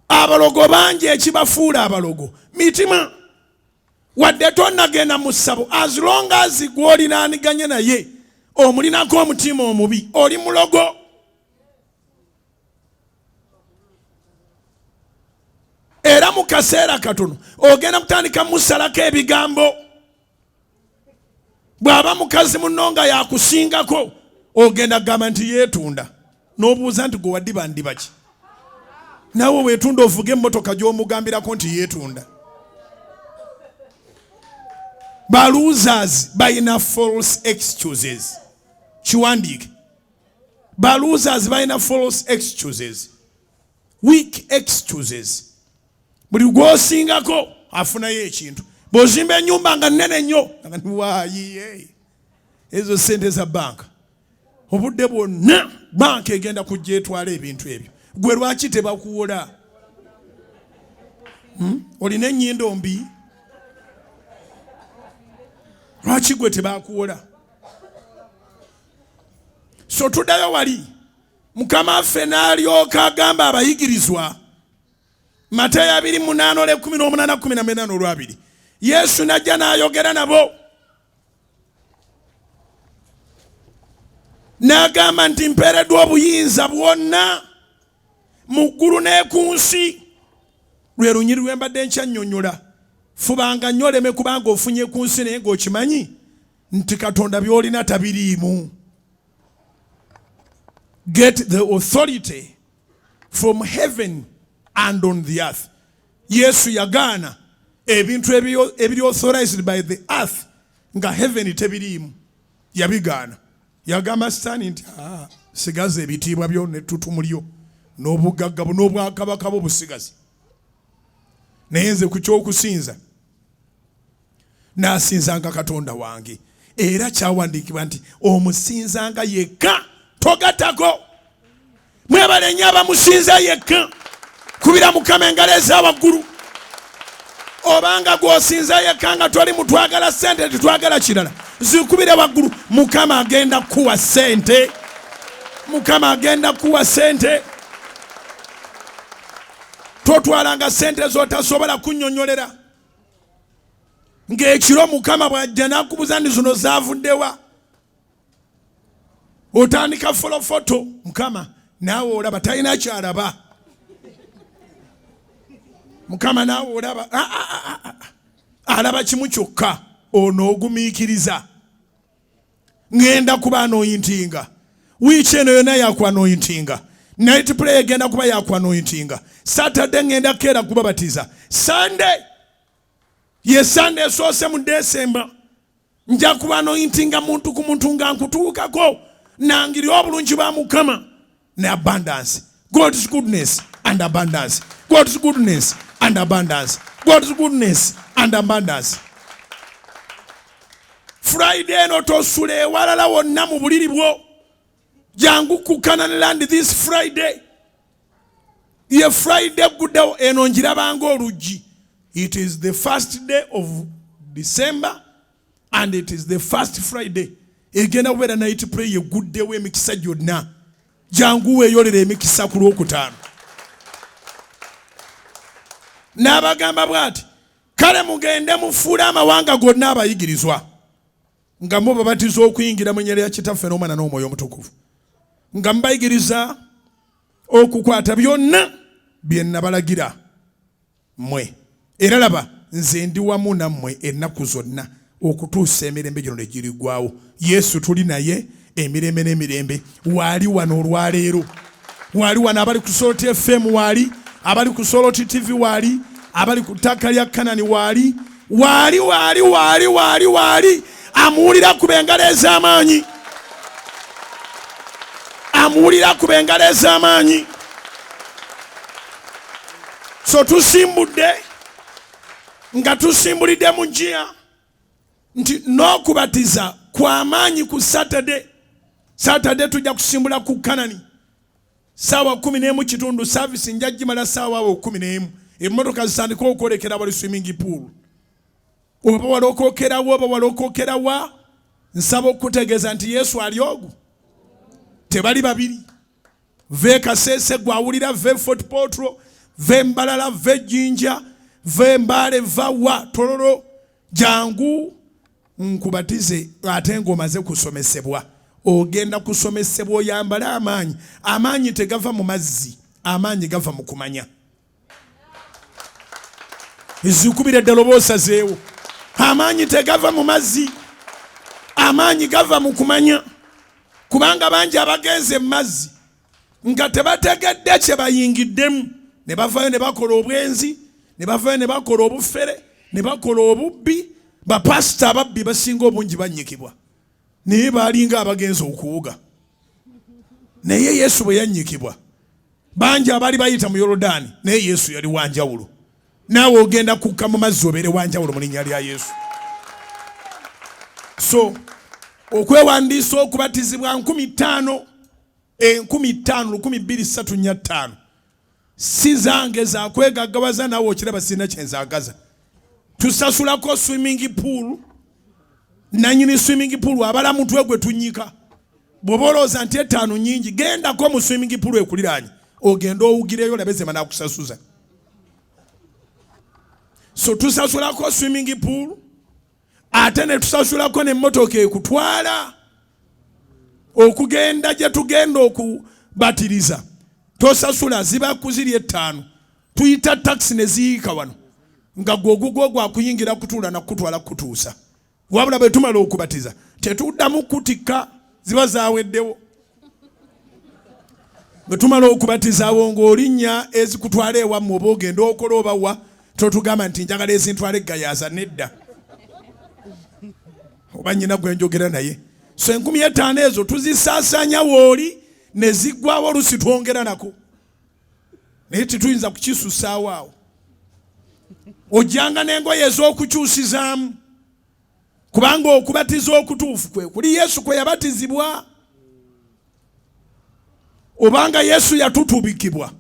Abalogo bangi ekibafuula abalogo mitima. Wadde tonnagenda mu ssabo, as long as gw'olinaaniganye naye omulinako omutima omubi oli mulogo. Era mu kaseera katono ogenda kutandika musalako ebigambo. Bw'aba mukazi munno nga yakusingako ogenda kugamba nti yeetunda, n'obuuza nti gwe waddiba ndiba ki? Naawe weetunda ovuga emmotoka gy'omugambirako nti yeetunda. Ba losers balina false excuses. Kiwandiike. Ba losers balina false excuses. Weak excuses. Buli gw'osingako afunayo ekintu. Bw'ozimba ennyumba nga nnene nnyo, waayi ezo ssente za banka. Obudde bwonna banka egenda kujja etwala ebintu ebyo. Gwe lwaki tebakuwola? Olina ennyindo mbi? Lwaki gwe tebakuwola? So tuddayo wali. Mukama waffe n'alyoka agamba abayigirizwa. Matayo 28:18-18. Yesu najja n'ayogera nabo. N'agamba nti mpeereddwa obuyinza bwonna mu ggulu ne ku nsi. Lwe lunyiri lwe mbadde nkyannyonnyola. Fubanga nnyo oleme kubanga ofunye ku nsi naye ng'okimanyi nti Katonda by'olina tabiriimu. Get the authority from heaven and on the earth. Yesu yagaana ebintu ebiri authorized by the earth nga heaven tebiriimu. Yabigaana. Yagamba Sitaani nti sigaza ebitiibwa byo n'ettutumu lyo n'obugagga n'obwakabaka bwo busigazi. Naye nze ku ky'okusinza n'asinzanga Katonda wange. Era kyawandiikibwa nti omusinzanga yekka togattako. Mwebale nnyo abamusinza yekka. Kubira Mukama engalo eza waggulu. Obanga gw'osinza yekka nga toli mutwagala ssente tetwagala kirala, zikubire waggulu. Mukama agenda kuwa ssente. Mukama agenda kuwa ssente. Totwalanga ssente z'otasobola kunnyonnyolera. Ng'ekiro Mukama bw'ajja n'akubuza nti zino zaavuddewa. Otandika folofoto. Mukama naawe olaba talina kyalaba. Mukama naawe olaba alaba kimu kyokka, ono ogumiikiriza. Ngenda kuba anointinga. Wiiki eno yonna yakwa anointinga. Night prayer genda kuba yakwanointinga. Saturday ngenda kera kubabatiza. Sunday ye Sunday sose mu December nja kuba anointinga muntu ku muntu nga nkutuukako nangiri obulungi bwa Mukama ne abundance. God's goodness and abundance. God's goodness and abundance. God's goodness and abundance. Friday no tosule walala wonna mu buliri bwo. Jangu ku Canaan land this Friday. Ye Friday gudawo eno njirabanga olugi. It is the first day of December and it is the first Friday. Egenda wera night pray ye good day we mikisa jonna. Jangu we yolere mikisa ku Lwokutaano. Nabagamba bwati kale mugende mufuula amawanga gonna abayigirizwa nga mo babatiza okuyingira mu nnyera ya Kitaffe n'Omwana n'Omwoyo Omutukuvu nga mbayigiriza okukwata byonna bye nabalagira mmwe era laba nze ndi wamu nammwe ennaku zonna okutuusa emirembe gino ne girigwawo. Yesu tuli naye emirembe n'emirembe. Waali wano olwaleero, waali wano abali ku Soloti FM, waali abali ku Soloti TV, waali abali ku ttaka lya Kanani, waali amuwulira ku bengalo ez'amaanyi, amuwulira ku bengalo ez'amaanyi. So tusimbudde nga tusimbulidde mu njia nti n'okubatiza kwa maanyi ku Saturday tujja kusimbula ku Kanani saawa 11:30 service njja gimala saawa 11. Emmotoka zitandika okwolekera bali swimming pool. Oba walokookerawo oba walokookerawa, nsaba okutegeeza nti Yesu ali ogwo. Tebali babiri. Ve Kasese gwawulira, ve Fort Portal, ve Mbalala, ve Jinja, ve Mbale, vawa Tororo. Jangu nkubatize ate ng'omaze kusomesebwa. Ogenda kusomesebwa oyambala amaanyi. Amaanyi tegava mu mazzi, amaanyi gava mu kumanya. Izikubira ddala oba osazeewo. Amaanyi tegava mu mazzi, amaanyi gava mu kumanya. Kubanga bangi abagenze mu mazzi nga tebategedde kye bayingiddemu ne bavayo ne bakola obwenzi, ne bavayo ne bakola obufere, ne bakola obubbi. Bapasita ababbi basinga obungi bannyikibwa naye baalinga abagenzi okuwuga. Naye Yesu bwe yannyikibwa bangi abaali bayita mu Yoludaani, naye Yesu yali wanjawulo. Naawe ogenda kukka mu mazzi obeere wanjawulo mu linnya lya Yesu. So okwewandiisa okubatizibwa 15,235 si zange za kwegaggawaza, naawe okiraba sirina kyenzaagaza. Tusasulako swimming pool, nanyini swimming pool abala mutwe gwe tunyika. Bw'oba olowooza nti 5 nnyingi, gendako mu swimming pool ekuliraanye ogenda owugireyo labe zema nakusasuza. So tusasulako swimming pool, ate ne tusasulako n'emmotoka ekutwala okugenda gye tugenda okubatiriza. Tosasula, ziba kuziri 5. Tuyita taxi ne ziyiika wano nga gwogugwo gwakuyingira kutuula na kutwala kutuusa. Wabula bwe tumala okubatiza tetuddamu kutikka, ziba zaaweddewo. Bwe tumala okubatiza awo ng'olinnya ezikutwala ewammwe oba ogenda okola oba wa, totugamba nti njagala ezintwala eggayaaza, nedda. Oba nnyina gwe njogera naye. So 5,000 ezo tuzisaasanya wooli ne ziggwawo olusi twongera nako. Naye tetuyinza kukisusaawo awo. Ojjanga n'engoye ez'okukyusizaamu. Kubanga okubatiza okutuufu kwe kuli Yesu kwe yabatizibwa. Obanga Yesu yatutubikibwa,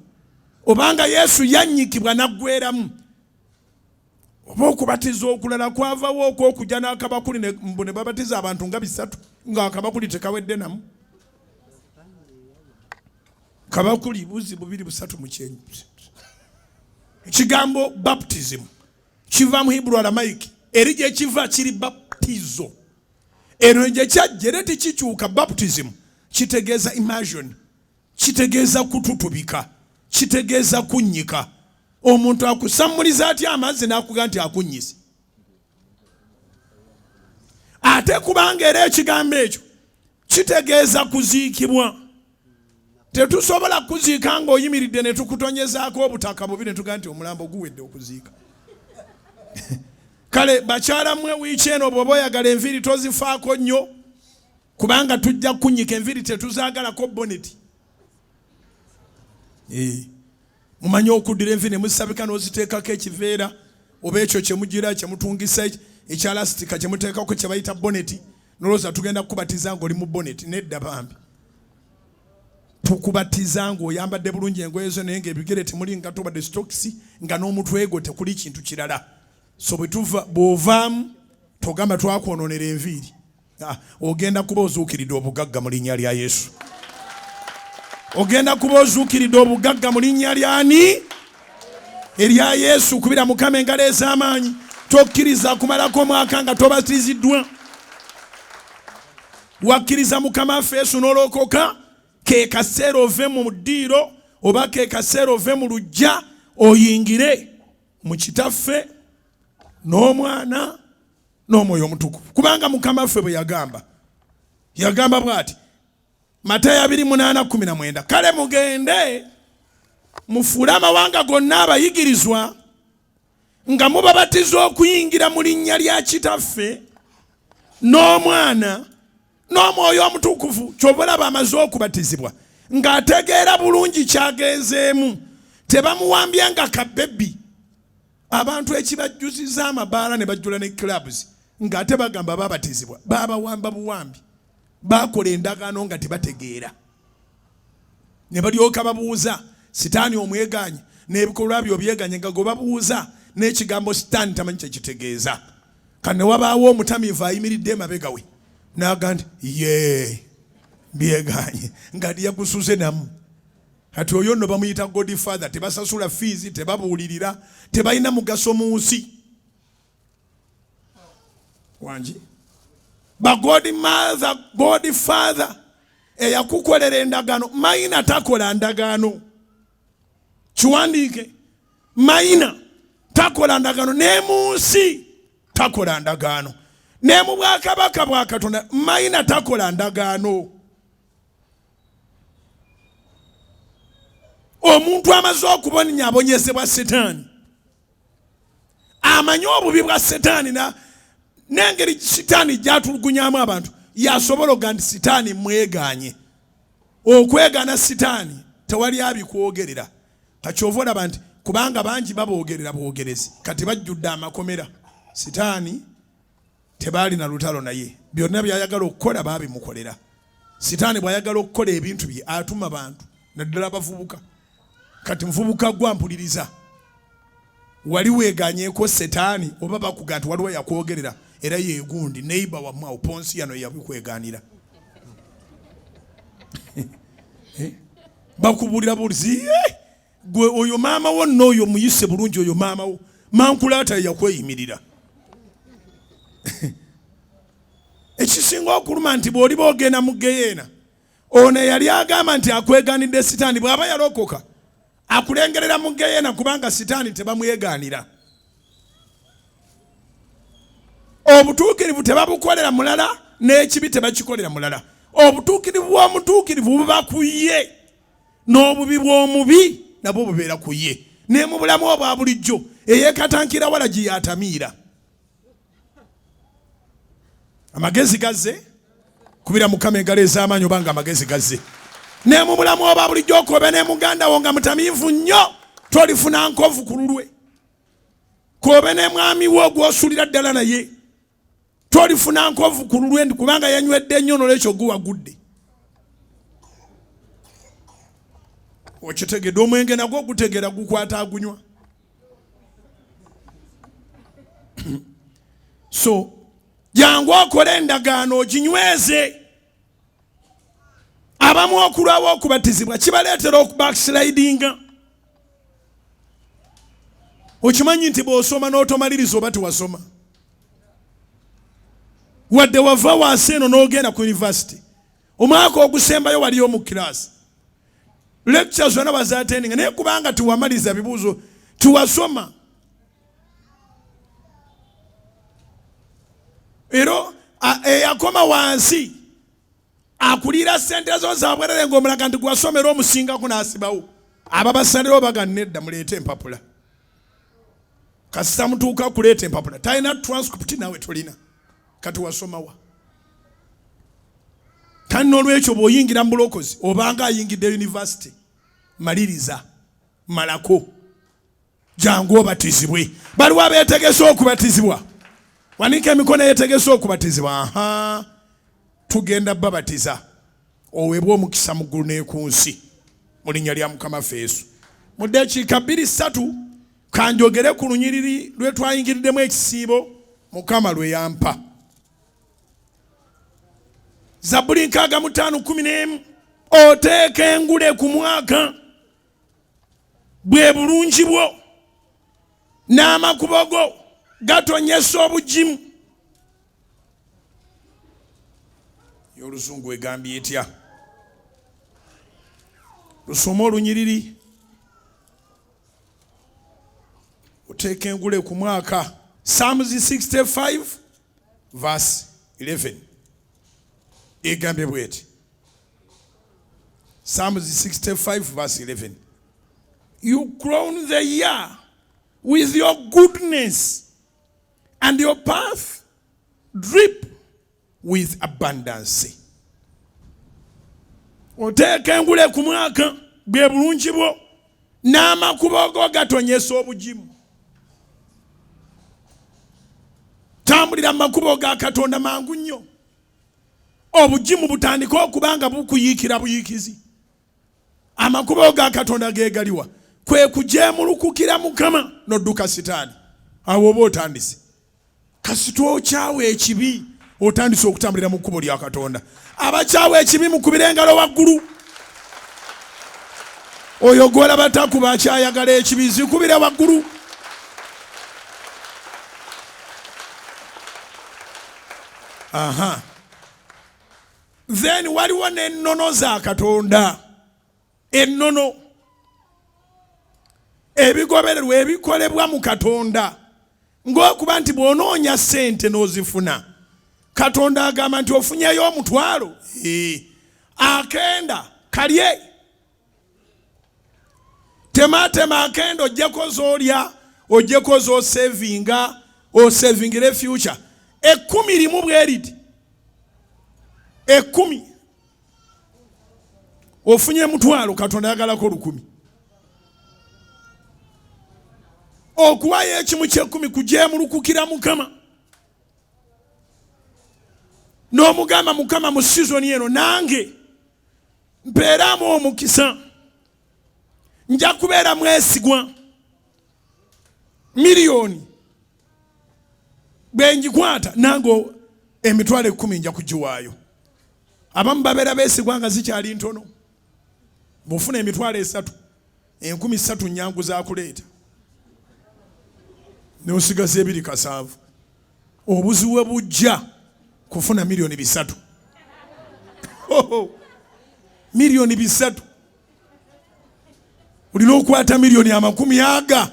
obanga Yesu yannyikibwa naggweramu, oba okubatiza okulala kwavawo okw'okujja n'akabakuli ne babatiza abantu nga 3 nga akabakuli tekawedde namu. Kabakuli buzi 2-3 mu kyenyi. Ekigambo baptism kiva mu Hebrew Aramaic, eri gye kiva kiri baptizo. Eno gye kyajja era tekikyuka. Baptism kitegeeza immersion, kitegeeza kututubika, kitegeeza kunnyika. Omuntu akusammuliza atya amazzi n'akuga nti akunnyise. Ate kubanga era ekigambo ekyo kitegeeza kuziikibwa. tetusobola kuziika ng'oyimiridde ne tukutonyezaako obutaka bubi ne tugaa nti omulambo guwedde okuziika. Kale bakyala mmwe wiiki eno bw'oba oyagala enviiri tozifaako nnyo kubanga tujja kunyika enviiri tetuzaagalako boneti. Mumanyi okuddira enviiri ne muzisabika n'oziteekako ekiveera oba ekyo kye mugira kye mutungisa ekyalastika kye muteekako kye bayita boneti nolowooza tugenda kukubatiza ng'oli mu boneti. Nedda bambi. Tukubatiza ng'oyambadde bulungi engoye zo naye ng'ebigere temuli nga tobadde stokisi nga n'omutwe gwo tekuli kintu kirala. So bw'ovaamu togamba twakwonoonera enviiri. Ogenda kuba ozuukiridde obugagga mu linnya lya Yesu. Ogenda kuba ozuukiridde obugagga mu linnya lyani? Erya Yesu. Kubira Mukama engalo ez'amaanyi. Tokkiriza kumalako omwaka nga tobatiziddwa. Wakkiriza Mukama waffe Yesu n'olokoka, ke kaseera ove mu ddiiro oba ke kaseera ove mu luggya oyingire mu Kitaffe n'Omwana n'Omwoyo Omutukuvu. Kubanga Mukama waffe bwe yagamba bw'ati, Matayo 28:19, kale mugende mufuule amawanga gonna abayigirizwa nga mubabatiza okuyingira mu linnya lya Kitaffe n'Omwana n'Omwoyo Omutukuvu. Kyova olaba amaze okubatizibwa ng'ategeera bulungi kyagenzeemu. Tebamuwambye nga kabbebi. Abantu ekibajjuziza amabaala ne bajjula ne clubs ng'ate bagamba babatizibwa. Babawamba buwambi. Bakola endagaano nga tebategeera. Ne balyoka babuuza sitaani omweganye n'ebikolwa byo byeganye nga gobabuuza n'ekigambo sitaani tamanyi kye kitegeeza. Kane wabaawo omutamiivu ayimiridde emabega we n'aga nti ye byeganye nga yagusuze namu. Kati oyo nno bamuyita Godfather. Tebasasula fees, tebabuulirira, tebalina mugaso mu nsi. Wangi ba Godfather eyakukolera endagaano, mayina takola ndagaano. Kiwandiike, mayina takola ndagaano, ne mu nsi takola ndagaano, ne mu bwakabaka bwa Katonda mayina takola ndagaano. Omuntu amaze okubonyezebwa Setaani amanyi obubi bwa Setaani n'engeri Setaani gy'atulugunyamu abantu, yasobola okuga nti Setaani mweganye. Okwegaana Setaani tewali abikwogerera. Kakyova olaba nti kubanga bangi baboogerera bwogerezi kati bajjudde amakomera. Setaani tebaali na lutalo naye, byonna by'ayagala okukola baabimukolera. Setaani bw'ayagala okukola ebintu bye atuma bantu, naddala bavubuka. Kati mvubuka gwa mpuliriza, wali weeganyeeko Setaani oba bakuga nti waliwo yakwogerera era yeegundi neighbor wamwe awo Ponsi yano yabikwegaanira. Bakubulira bulizi gwe oyo maama wo n'oyo muyise bulungi, oyo maama wo Mankulaata yakweyimirira. Ekisinga okuluma nti bw'oli boogenda mu Geyeena, ono yali agamba nti akwegaanidde Setaani bw'aba yalokoka akulengerera mu Geyeena kubanga Setaani tebamwegaanira. Obutuukirivu tebabukolera mulala n'ekibi tebakikolera mulala. Obutuukirivu bw'omutuukirivu buba ku ye, n'obubi bw'omubi nabwo bubeera ku ye. Ne mu bulamu obwa bulijjo eyeekatankira wala gye yatamiira. Amagezi gazze, kubira Mukama engalo ez'amaanyi obanga amagezi gazze. Ne mu bulamu obwa bulijjo okobe ne muganda wo nga mutamiivu nnyo tolifuna nkovu ku lulwe. Kobe ne mwami wo gw'osuulira ddala naye tolifuna nkovu ku lulwe kubanga yanywedde nnyo n'olwekyo guwagudde. Okitegedde omwenge nagwo gutegeera gukwata agunywa. So jangu okole endagaano oginyweze. Abamu okulwawo okubatizibwa kibaleetera okubackslidinga. Okimanyi nti bw'osoma n'otomaliriza oba tewasoma. Wadde wava wansi eno n'ogenda ku university, omwaka ogusembayo waliyo mu class, lectures zonna bazatendinga naye kubanga tiwamaliza bibuuzo tiwasoma. Ero eyakoma wansi akulira sente zo zabwerere ng'omulaga nti gwasomera omusingako n'asibawo ababasalirawo bagannedda muleete empapula kasita mutuuka kuleeta empapula talina transcript nawe tolina kati wasomawa kandi n'olwekyo bw'oyingira mu bulokozi obanga ayingidde university maliriza malako jangu obatizibwe baliwo abeetegese okubatizibwa wanika emikono eyetegese okubatizibwa tugenda babatiza oweebwa omukisa mu ggulu n'eku nsi mu linnya lya Mukama Yesu mu ddakiika 2-3 kanjogere ku lunyiriri lwe twayingiriddemu ekisiibo Mukama lwe yampa Zaburi 65:11 oteeka engule ku mwaka bwe bulungi bwo n'amakubo go gatonyesa obugimu y'Oluzungu egambye etya lusoma olunyiriri oteeka engule ku mwaka Psalms 65:11 egambye bweti Psalms 65:11 You crown the year with your goodness and your path drip with abundance. Oteeka engule ku mwaka bwe bulungi bwo n'amakubo go gatonyesa obugimu. Tambulira mu makubo ga Katonda mangu nnyo. Obugimu butandika okubanga bukuyiikira buyiikizi. Amakubo ga Katonda geegaliwa kwe kujeemulukukira Mukama n'odduka sitaani. Awo oba otandise. Kasita okyawe ekibi otandise okutambulira mu kkubo lya Katonda. Abakyawe ekibi mukubira engalo waggulu. Oyo gw'olaba takuba akyayagala ekibi zikubire waggulu. Then waliwo n'ennono za Katonda. Ennono ebigobererwa ebikolebwa mu Katonda ng'okuba nti bw'onoonya ssente n'ozifuna Katonda agamba nti ofunyeyo omutwalo akenda kalye tematema akenda ojjeko z'olya ojjeko z'osevinga osevingire future 10 limu bwe liti 10 ofunye mutwalo Katonda yagalako 10 okuwayo ekimu ky'ekumi kujeemulukukira Mukama n'omugamba Mukama mu sizoni eno nange mpeeramu omukisa nja kubeera mwesigwa miliyoni bwe ngikwata nange emitwalo 10 nja kugiwaayo. Abamu babeera beesigwa nga zikyali ntono bufuna emitwalo 3 10,000 nyangu za kuleeta n'osigaza 2 obuziwe bujja kufuna miliyoni 3 miliyoni 3 olina okwata miliyoni 10 aga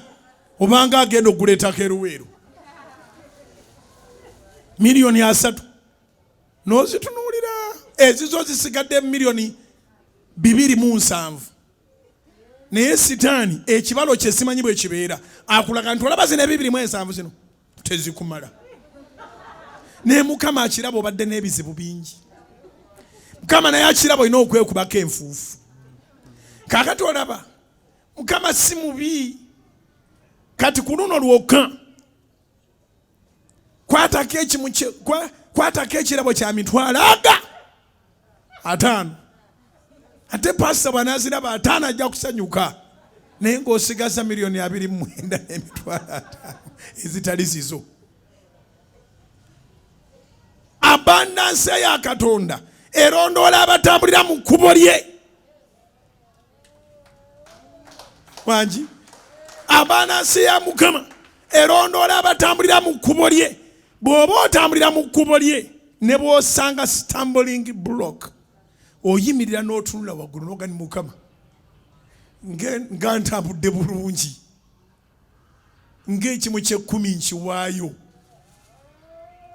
obanga agenda okuleetako eruweero miliyoni 3 n'ozitunuulira ezizo zisigadde miliyoni 207 naye sitaani ekibalo kye simanyi bwe kibeera akulaga nti olaba zino 207 zino tezikumala ne Mukama akirabo obadde n'ebizibu bingi Mukama naye akirabo olina okwekubako enfuufu kaakati olaba Mukama si mubi kati ku luno lwokka kwatako ekirabo kya mitwalo aga 5 ate pasita bw'anaaziraba 5 ajja kusanyuka naye ng'osigaza miliyoni 29 n'emitwalo 5 ezitali zizo. Abundance ya Katonda erondoola abatambulira mu kkubo lye. Wangi abundance ya Mukama erondoola abatambulira mu kkubo lye. Bw'oba otambulira mu kkubo lye ne bw'osanga stumbling block oyimirira n'otunula waggulu n'ogani Mukama nga ntambudde bulungi ng'ekimu ky'ekumi nkiwaayo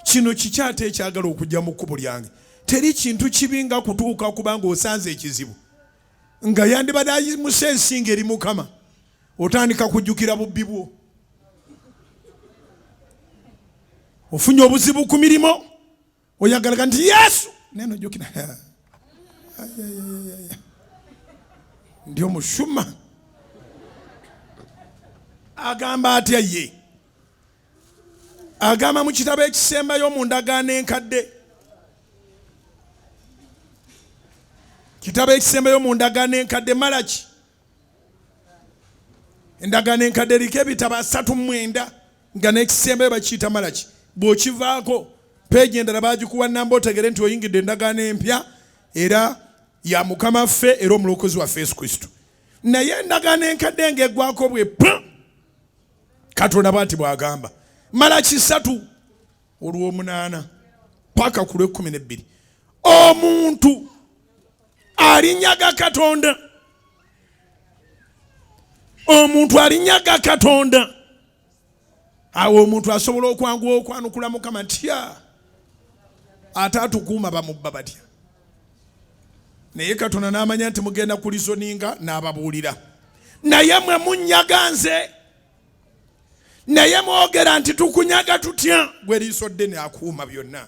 kino kikyate ekyagala okujja mu kkubo lyange teri kintu kibinga kutuuka kubanga osanze ekizibu nga yandibadde ayimuse ensinga eri Mukama otandika kujjukira bubbi bwo. Ofunye obuzibu ku mirimo oyagalaga nti Yesu neno jjukira ndi omushuma agamba atya ye agamba mu kitabo ekisembayo mu ndagaano enkadde kitabo ekisembayo mu ndagaano enkadde Malaki endagaano enkadde eriko ebitabo 39 nga n'ekisembayo bakiyita Malaki bw'okivaako peegi endala bagikuwa namba otegere nti oyingidde endagaano empya era ya Mukama ffe era omulokozi waffe Yesu Kristo. Naye endagaano enkadde ng'eggwako bwe Katonda bw'ati bw'agamba Malaki 3:8 paka ku 12 omuntu alinyaga Katonda, omuntu alinyaga Katonda, awo omuntu asobola okwanguwa okwanukula Mukama ntya ate atukuuma bamubba batya. Naye Katonda n'amanya nti mugenda kulizoninga n'ababuulira. Naye mwe munyaga nze, naye mwogera nti tukunyaga tutya, gwe liiso ddene akuuma byonna.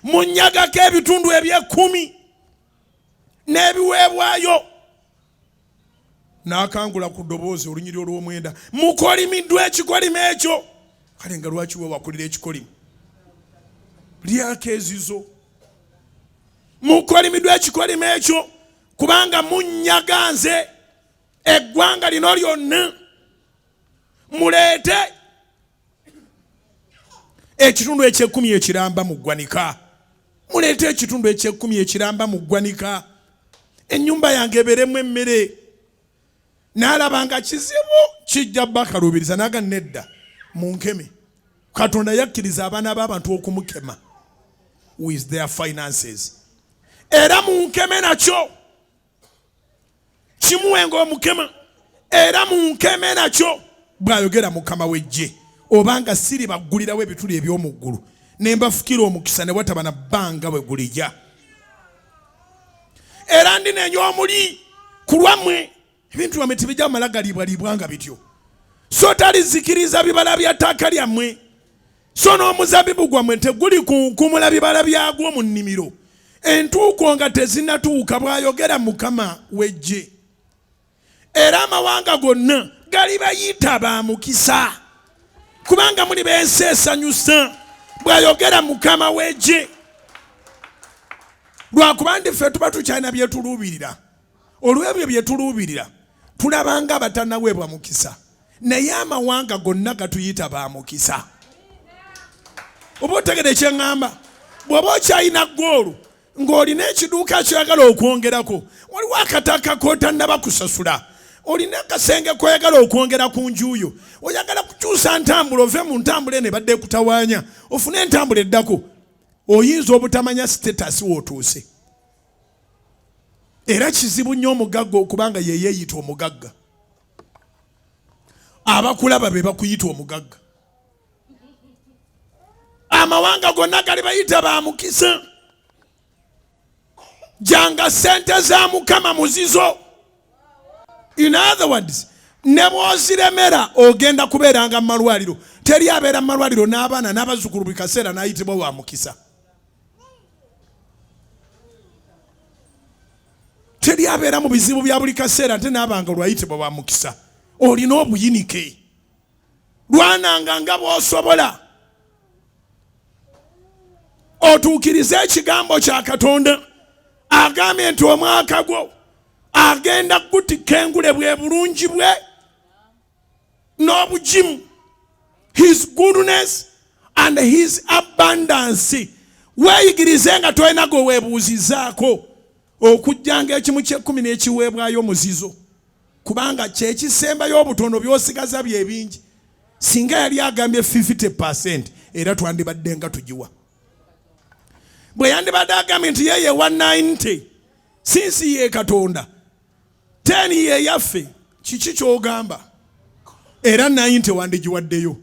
Munyagako ebitundu 10 n'ebiweebwayo. N'akangula ku ddoboozi olunyiri olw'omwenda, mukolimiddwa ekikolimo ekyo. Kale nga lwaki we wakulira ekikolimo? Lyako ezizo. Mukolimiddwa ekikolimo ekyo kubanga munyaga nze. Eggwanga lino lyonna muleete ekitundu eky'ekkumi ekiramba mu ggwanika. Muleete ekitundu eky'ekkumi ekiramba mu ggwanika. Ennyumba yange ebeeremu emmere. N'alaba nga kizibu kijja bakalubiriza naga nedda munkeme. Katonda yakkiriza abaana b'abantu okumukema with their finances. Era munkeme nakyo kimuwenga omukema. Era munkeme nakyo bw'ayogera Mukama w'eggye. Obanga siri baggulirawo ebituli eby'omu ggulu ne mbafukira omukisa ne wataba na bbanga bwe gulijja. Era ndinenya omuli ku lwammwe ebintu byammwe tebijja mala galibwalibwanga bityo. So talizikiriza bibala bya ttaka lyammwe, so n'omuzabibu gwammwe teguli kunkumula bibala byagwo mu nnimiro. Entuuko nga tezinnatuuka bw'ayogera Mukama w'eggye. Era amawanga gonna galibayita ba mukisa kubanga muli b'ensi esanyusa bw'ayogera Mukama w'eggye. Lwakuba ndi ffe tuba tukyalina byetuluubirira. Olw'ebyo byetuluubirira tulabanga abatannaweebwa mukisa, naye amawanga gonna gatuyita ba mukisa. Oba otegere kye ŋŋamba? Bw'oba okyalina ggoolu ng'olina ekiduuka kyoyagala okwongerako, waliwo akataka k'otannaba kusasula, olina akasenge koyagala okwongera ku njuuyo, oyagala kukyusa ntambula ove mu ntambula eno ebadde ekutawaanya ofune entambula eddako, oyinza obutamanya sitetasi wootuuse. Era kizibu nnyo omugagga okubanga ye yeeyita omugagga. Abakulaba be bakuyita omugagga. Amawanga gonna gali bayita ba mukisa. Janga sente za Mukama muzizo. In other words, ne bw'oziremera ogenda kubeeranga mu malwaliro. Teri abeera mu malwaliro n'abaana n'abazzukulu buli kaseera n'ayitibwa wa mukisa. Teri abeera mu bizibu bya buli kaseera ate n'abanga lwayitibwa wa mukisa. Olina obuyinike. Lwananga nga bw'osobola otuukirize ekigambo kya Katonda. Agambye nti omwaka gwo agenda kutikka engule bwe bulungi bwe n'obugimu, his goodness and his abundance. Weeyigirize nga tolina gwe weebuuzizaako okujjanga ekimu ky'ekkumi n'ekiweebwayo omuzizo, kubanga kyekisembayo obutono by'osigaza bye bingi. Singa yali agambye 50% era twandibadde nga tugiwa. Bwe yandibadde agambye nti yeye 190 sinsi ye Katonda 10 ye yaffe, kiki ky'ogamba? Era 90 wandigiwaddeyo.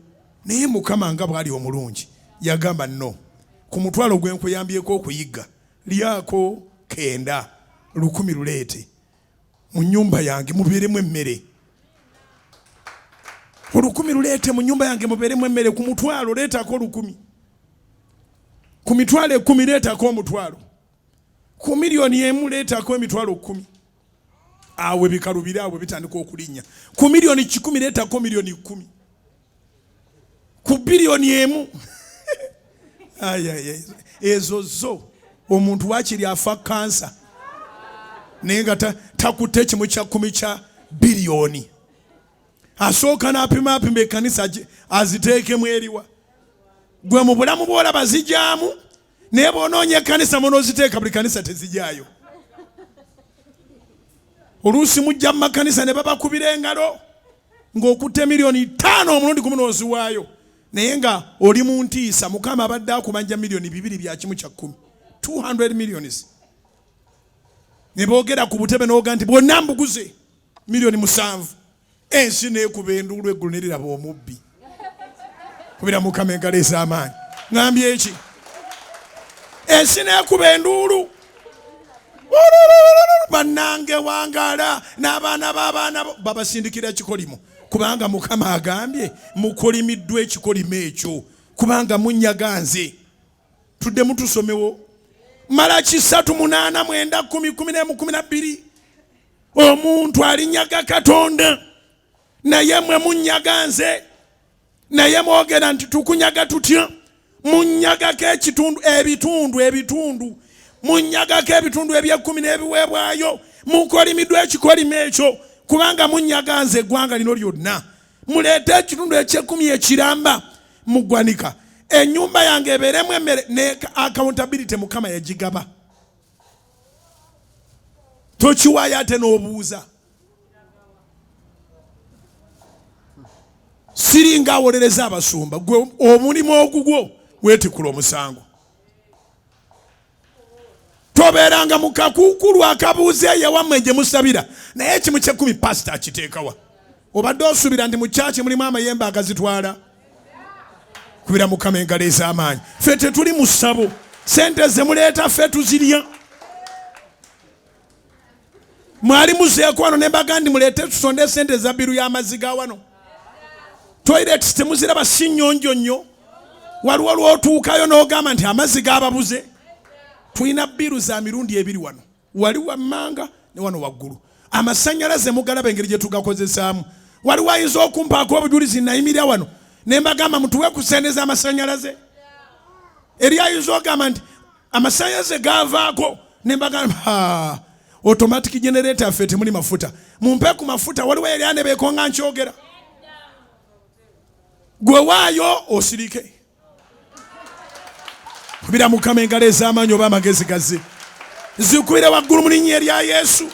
Naye Mukama nga bw'ali omulungi yagamba no, ku mutwalo gwe nkuyambyeko okuyigga lyako 9 1,000 luleete mu nyumba yange mubeeremu emmere. 1,000 luleete mu nyumba yange mubeeremu emmere. Ku mutwalo leetako 1,000. Ku mitwalo 10 leetako omutwalo. Ku miliyoni emu leetako emitwalo 10. Awe bikalubira awe bitandika okulinnya. Ku miliyoni 10 leetako miliyoni 10. Ku biliyoni emu ezo zo omuntu wakiri afa kansa naye nga takutte kimu kya 10 kya biliyoni. Asooka n'apima ekkanisa aziteekemu eriwa. Gwe mu bulamu bw'olaba zijjaamu naye bw'onoonya ekkanisa munoziteeka buli kanisa tezijjaayo. Oluusi mujja mu makanisa ne babakubira engalo ng'okutte miliyoni 5 omulundi gumu n'oziwaayo. Naye nga oli mu ntiisa Mukama abadde akumanja miliyoni 2 bya kimu kya 10. 200 millions. Ne boogera ku butebe n'oga nti bwonna mbuguze miliyoni 7. Ensi n'ekuba enduulu eggulu ne liraba omubbi. Kubira Mukama engalo ez'amaanyi. Ngambye eki? Ensi n'ekuba enduulu. Bannange wangaala n'abaana b'abaana babasindikira ekikolimo. Kubanga Mukama agambye mukolimiddwa ekikolimo ekyo. Kubanga munnyaga nze. Tuddemu tusomewo. Malaki 3:8 9 10 11 12. Omuntu alinyaga Katonda naye mwe munnyaga nze. Naye mwogera nti tukunyaga tutya. Munnyagako ebitundu. Munnyagako ebitundu ebye10 n'ebiweebwayo. Mukolimiddwa ekikolimo ekyo. Kubanga munnyaga nze eggwanga lino lyonna. Muleete ekitundu ekye10 ekiramba muggwanika. Ennyumba yange ebeeremu emmere ne accountability Mukama yagigaba. Tokiwaayo ate n'obuuza. Siringa awolereza abasumba. Gwe omulimu ogugwo weetikula omusango. Tobeeranga mu kakuukulu akabuuze eyawammwe gye musabira naye ekimu kye10 pasita akiteekawa. Obadde osuubira nti mu kyaki mulimu amayembe agazitwala. Kubira Mukama engalo ez'amaanyi. Ffe tetuli mu ssabo. Sente ze muleeta ffe tuzirya. Mwali muzeeko wano ne mbaga ndi muleete tusonde sente za biru y'amazzi ga wano. Toilets temuziraba si nnyonjo nnyo. Waliwo lw'otuukayo n'ogamba nti amazzi gaababuze. Tulina biru za mirundi 2 wano. Wali wammanga ne wano waggulu. Amasannyalaze mugalaba engeri gye tugakozesaamu. Waliwo ayinza okumpaako obujulizi nayimirira wano ne mbagamba mutuwe ku sente z'amasannyalaze. Eri ayinza ogamba nti amasannyalaze gaavaako ne mbagamba automatic generator ffe temuli mafuta. Mumpe ku mafuta. Waliwo eri anebeeko nga nkyogera. Gwe waayo osirike. Kubira Mukama engalo ez'amaanyi oba amagezi gaze. Zikubire waggulu mu linnya erya Yesu.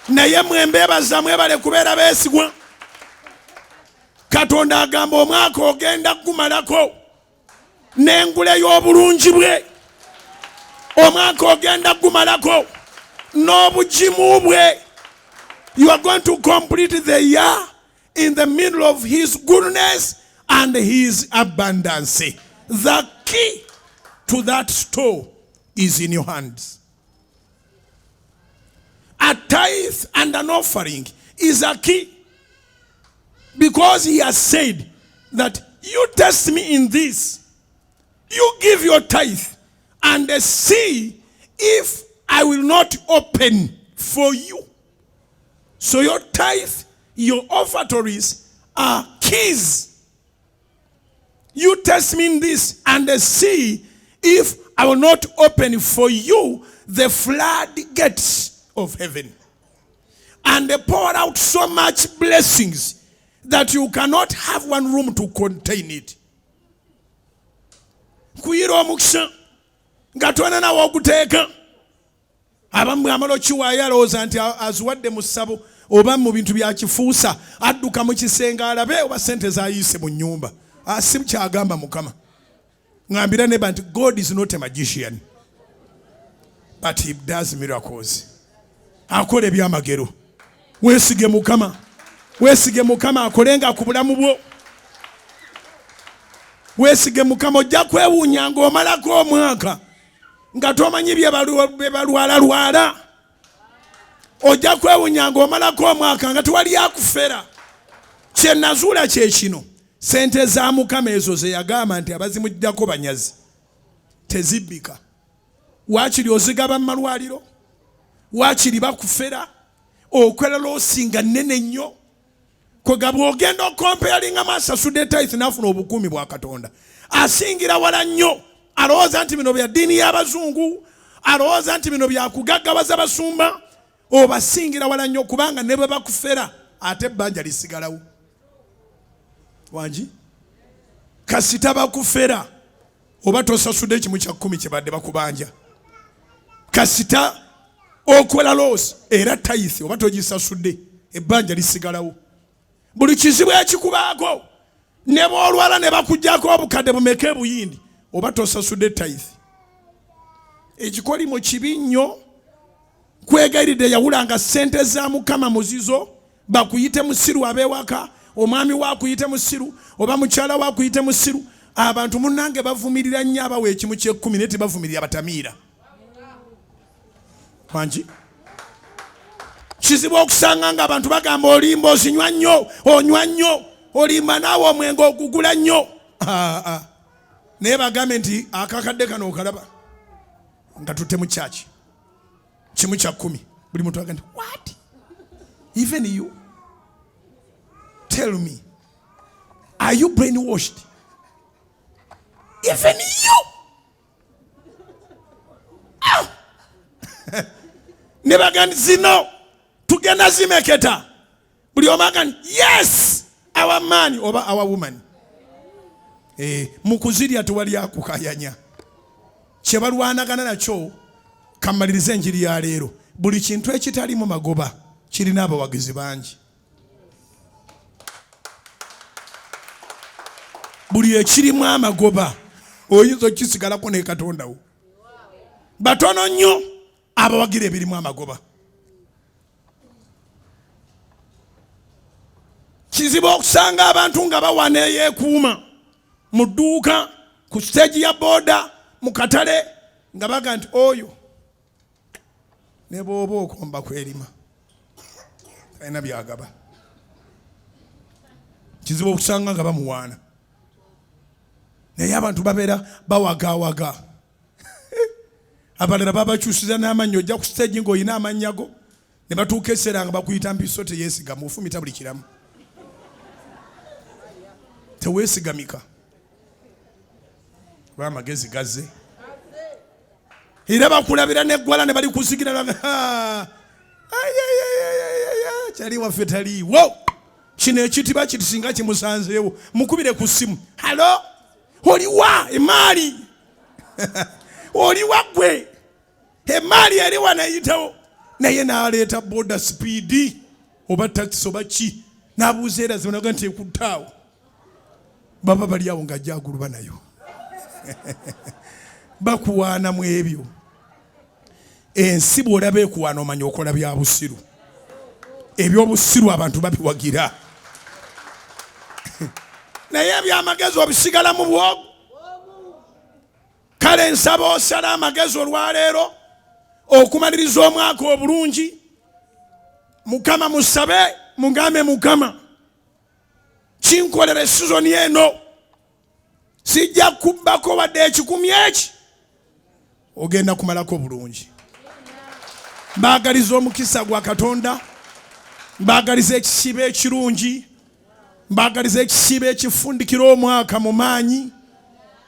Naye mwembeebaza mwebale kubeera beesigwa. Katonda agamba omwaka ogenda gumalako n'engule y'obulungi bwe. Omwaka ogenda gumalako n'obugimu bwe. You are going to complete the year in the middle of his goodness and his abundance. The key to that store is in your hands. A tithe and an offering is a key. Because he has said that you test me in this. You give your tithe and see if I will not open for you. So your tithe, your offertories are keys. You test me in this and see if I will not open for you the floodgates of heaven and pour out so much blessings that you cannot have one room to contain it. Kuyira omukisa nga twana nawo okuteeka. Abamu amalo kiwaayo alowooza nti azuwadde mu ssabo oba mu bintu bya kifuusa adduka mu kisenge alabe oba sente zaayise mu nnyumba. Si kyagamba Mukama. Ngambira neba nti God is not a magician, but he does miracles. Akola ebyamagero. Weesige Mukama. Weesige Mukama akolenga ku bulamu bwo. Weesige Mukama ojja kwewuunya ng'omalako omwaka nga tomanyi bye balwala ojja kwewunya ng'omalako omwaka nga tewali akufera. Kye nazuula kye kino, sente za Mukama ezo ze yagamba nti abazimuddako banyazi tezibbika. Waakiri ozigaba mu malwaliro, waakiri bakufera, okola loosinga nnene nnyo. Kwega bw'ogenda okompeyalinga asasudde tithe n'afuna obukuumi bwa Katonda, asingira wala nnyo. Alowooza nti bino bya ddiini y'Abazungu, alowooza nti bino bya kugaggawaza basumba. Obasingira wala nnyo kubanga ne bwe bakufera ate ebbanja lisigalawo. Wangi kasita bakufera oba tosasudde kimu kya 10 kye badde bakubanja, kasita okola loosi era tithe oba togisasudde ebbanja lisigalawo. Buli kizibu ekikubaako ne bw'olwala ne bakuggyako obukadde bumeke buyindi oba tosasudde tithe, ekikolimo kibi nnyo. Kwegayiridde yawulanga ssente za Mukama muzizo, bakuyite musiru ab'ewaka, omwami wakuyite musiru oba mukyala wakuyite musiru. Abantu munnange bavumirira nnyo abawa ekimu kye10 ne tebavumirira abatamiira. Wangi kizibu okusanga nga abantu bagamba olimba osinywa nnyo, onywa nnyo, olimba naawe omwenge ogugula nnyo. Naye bagambe nti akakadde kano okalaba nga tutte mu kyaki kimu kya 10. Buli muntu agamba what? Even you? Tell me, are you brainwashed? Even you? Ne bagamba zino tugenda zimeketa. Buli omu agamba yes, our man oba our woman. Mukuzirya tewali akukayanya. Kye balwanagana nakyo kamaliriza enjiri ya leero. Buli kintu ekitalimu magoba kirina abawagizi bangi. Buli ekirimu amagoba oyinza okisigalako ne Katonda wo. Batono nnyo abawagira ebirimu amagoba. Kizibu okusanga abantu nga bawana eyeekuuma mu dduuka, ku stage ya boda, mu katale nga baga nti oyo ne bw'oba okomba kwerima talina byagaba. Kizibu okusanga nga bamuwaana, naye abantu babeera bawagaawaga. Abalala babakyusiza n'amannya, ojja ku stage ng'olina amannya go ne batuuka ekiseera nga bakuyita mpiso teyeesigamu, ofumita buli kiramu, teweesigamika kuba amagezi gazze. Era bakulabira n'eggwala ne bali kusigira kyali waffe taliiwo. Kino ekitiba kitisinga kimusanzeewo, mukubire ku ssimu. Halo, oliwa emaali? Oliwa gwe? Emaali eriwa nayitawo, naye n'aleeta boda speedi oba taxi oba ki, n'abuuza era zibanaga nti ekuttaawo. Baba bali awo ng'ajja aguluba nayo. Bakuwaana mu ebyo. Ensi bw'olaba ekuwaana omanya okola bya busiru. Ebyobusiru abantu babiwagira. Naye ebyamagezi obisigala mu bwogu. Kale nsaba osala amagezi olwaleero okumaliriza omwaka obulungi. Mukama musabe, mugambe Mukama kinkolera esizoni eno, sijja kubbako wadde ekikumi eki, ogenda kumalako bulungi. Mbaagaliza omukisa gwa Katonda, mbaagaliza ekisiibo ekirungi, mbaagaliza ekisiibo ekifundikira omwaka mu maanyi.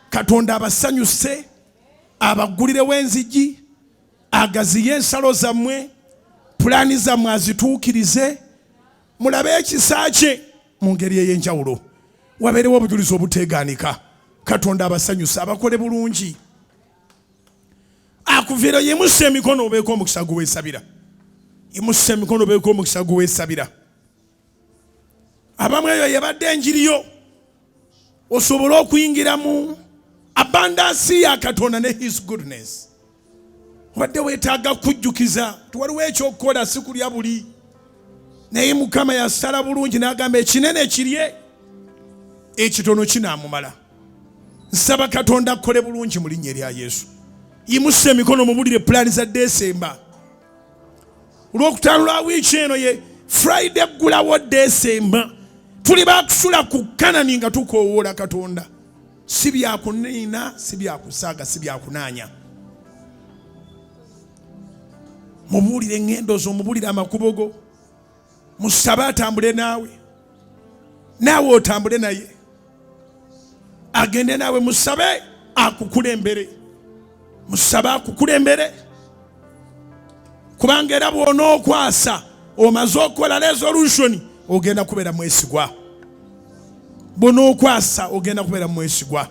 Katonda abasanyuse, abaggulirewo enzigi, agaziye ensalo zammwe, pulaani zammwe azituukirize, mulabe ekisa kye mu ngeri ey'enjawulo. Wabeerewo obujulizi obuteegaanika. Katonda abasanyuse, abakole bulungi. Akuviira yimusa emikono obeeko omukisa guweesabira. Yimusa emikono obeeko omukisa guweesabira. Abamu eyo yebadde enjiriyo, osobole okuyingira mu abundance ya Katonda ne his goodness. Wadde weetaaga kujjukiza tuwaliwo ekyokukola si kulya buli, naye Mukama yasala bulungi n'agamba ekinene kirye, ekitono kinaamumala. Nsaba Katonda akole bulungi mu linnya erya Yesu. yimusa emikono mubulire pulaani za Desemba. Olwokutaano lwa wiiki eno ye Friday ggulawo Desemba. Tuli bakusula ku Kanani nga tukoowoola Katonda. Si byakunina, si byakusaaga, si byakunaanya. Mubuulire engendo zo, mubuulire amakubo go. Musabe atambule naawe. Naawe otambule naye. Agende naawe, musabe akukulembere. Musabe akukulembere. Kubanga era bw'onookwasa omaze okukola resolution ogenda kubeera mwesigwa. Bw'onookwasa ogenda kubeera mwesigwa.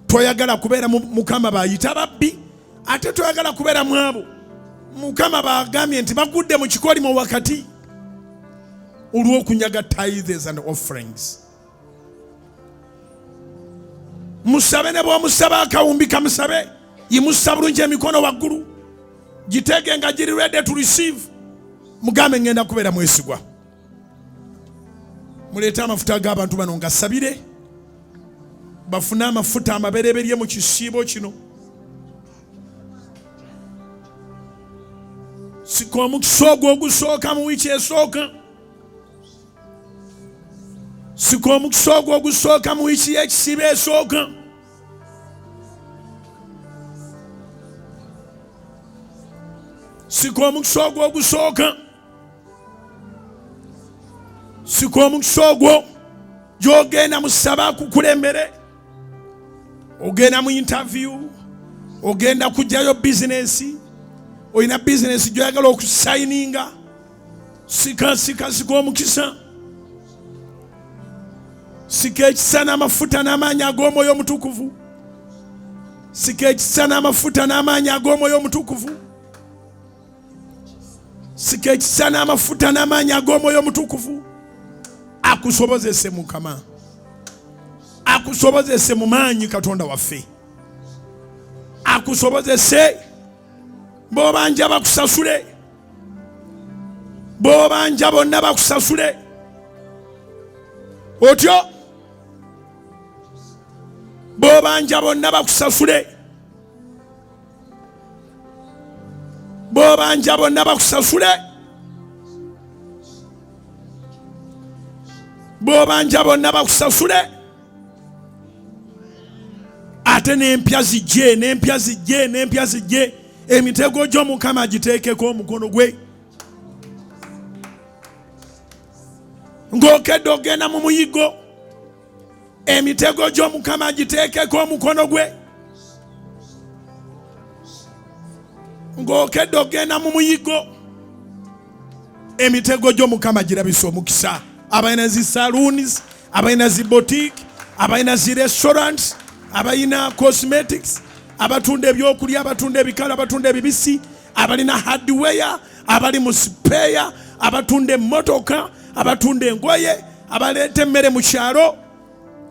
Toyagala kubeera Mukama bayita babbi, ate toyagala kubeera mwabo Mukama bagambye nti bagudde mu kikolimo wakati olw'okunyaga tithes and offerings. Musabe ne bw'omusaba akawumbi kamusabe, yimusa bulungi emikono waggulu, giteege nga giri ready to receive. Mugambe ngenda kubeera mwesigwa. Muleete amafuta g'abantu bano ngasabire bafune amafuta amabereberye mu kisiibo kino. Sika omukisa ogwo ogusooka mu wiiki esooka. Sika omukisa ogwo ogusooka mu wiiki y'ekisiibo esooka. Sika omukisa ogwo ogusooka. Sika omukisa ogwo gy'ogenda musaba kukulembere. Ogenda mu interview, ogenda kujjayo bizinesi, oyina bizinesi gy'oyagala okusayininga. Sika omukisa. Sika ekisa n'amafuta n'amaanyi ag'Omwoyo Omutukuvu. Sika ekisa n'amafuta n'amaanyi ag'Omwoyo Omutukuvu. Sika ekisa n'amafuta n'amaanyi ag'Omwoyo Omutukuvu. Akusobozese Mukama. Akusobozese mu maanyi Katonda waffe. Akusobozese b'obanja bakusasule. B'obanja bonna bakusasule. Otyo b'obanja bonna bakusasule. B'obanja bonna bakusasule. B'obanja bonna bakusasule. Ate n'empya zijje, n'empya zijje, n'empya zijje. Emitego gy'Omukama agiteekeko omukono gwe. Ng'okedde ogenda mu muyigo, emitego gy'Omukama agiteekeko omukono gwe. Ng'okedde ogenda mu muyigo, emitego gy'Omukama girabise omukisa. Abalina zi saloons, abalina zi boutique, abalina zi restaurants, abalina cosmetics, abatunda ebyokulya, abatunda ebikala, abatunda ebibisi, abalina hardware, abali mu spare, abatunda emmotoka, abatunda engoye, abaleeta emmere mu kyalo,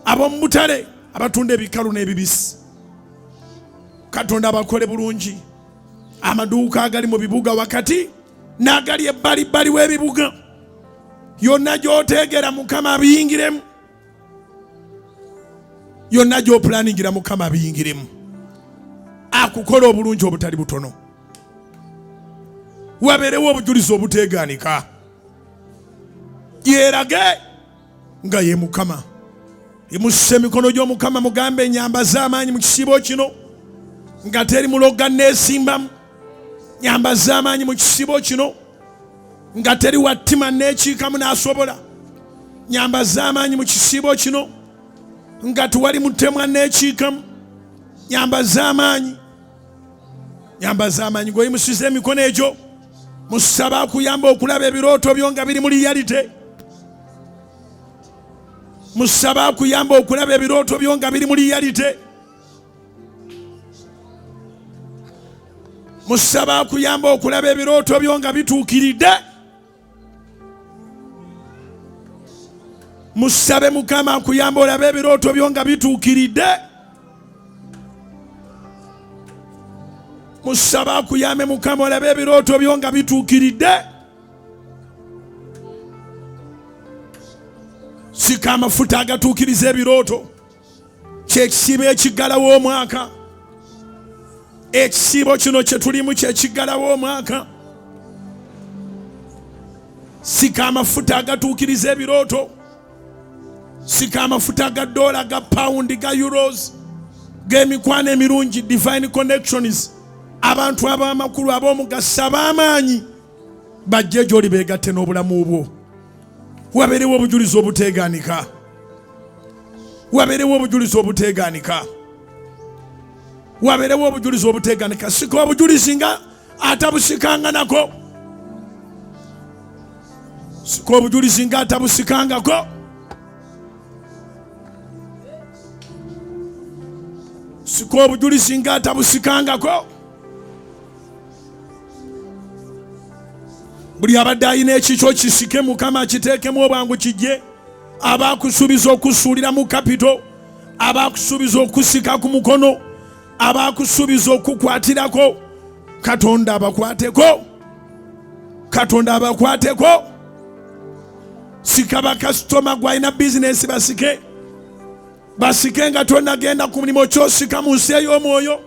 ab'omu butale, abatunda ebikalu n'ebibisi. Katonda abakole bulungi. Amaduuka agali mu bibuga wakati n'agali ebbalibbali w'ebibuga, yonna gy'oteegera Mukama abiyingiremu. Yonna gy'opulaningira Mukama abiyingiremu. Akukola obulungi obutali butono. Wabeerewo obujulizi obuteegaanika. Yeerage nga ye Mukama. Yimusa emikono gy'Omukama mugambe ennyamba z'amaanyi mu kisiibo kino nga teri muloga neesimbamu. Nyamba z'amaanyi mu kisiibo kino nga teri wattima neekiikamu n'asobola. Nyamba z'amaanyi mu kisiibo kino nga tuwali mutemwa neekiikamu. Nyamba z'amaanyi. Nyamba z'amaanyi. Ng'oyimusiza emikono egyo musaba akuyamba okulaba ebirooto byo nga biri mu reality. Musaba akuyamba okulaba ebirooto byo nga biri mu reality. Musaba akuyamba okulaba ebirooto byo nga bituukiridde. Musabe Mukama akuyamba olabe ebirooto byo nga bituukiridde. Musaba akuyambe Mukama olabe ebirooto byo nga bituukiridde. Sika amafuta agatuukiriza ebirooto. Kyekisiibo ekiggalawo omwaka. ekisiibo kino kye tulimu kye kiggalawo omwaka. Sika amafuta agatuukiriza ebirooto, sika amafuta aga dola, ga pound, ga euros, g'emikwano emirungi, divine connections, abantu ab'amakulu ab'omugaso ab'amaanyi bajje gy'oli beegatte n'obulamu bwo. Wabeerewo obujulizi obuteegaanika, wabeerewo obujulizi obuteegaanika, wabeerewo obujulizi obuteegaanika. Sika obujulizi nga atabusikanga nako, sika obujulizi nga atabusikangako. Sika obujulizi nga atabusikangako. Buli abadde alina ekikyo kisike Mukama akiteekemu obwangu kijje. Abakusuubiza okusuulira mu kapito, abakusuubiza okusika ku mukono, abakusuubiza okukwatirako, Katonda abakwateko, Katonda abakwateko. Sika bakasitoma gwalina bizinesi basike, basike nga tonnagenda ku mulimu. Kyosika mu nsi ey'omwoyo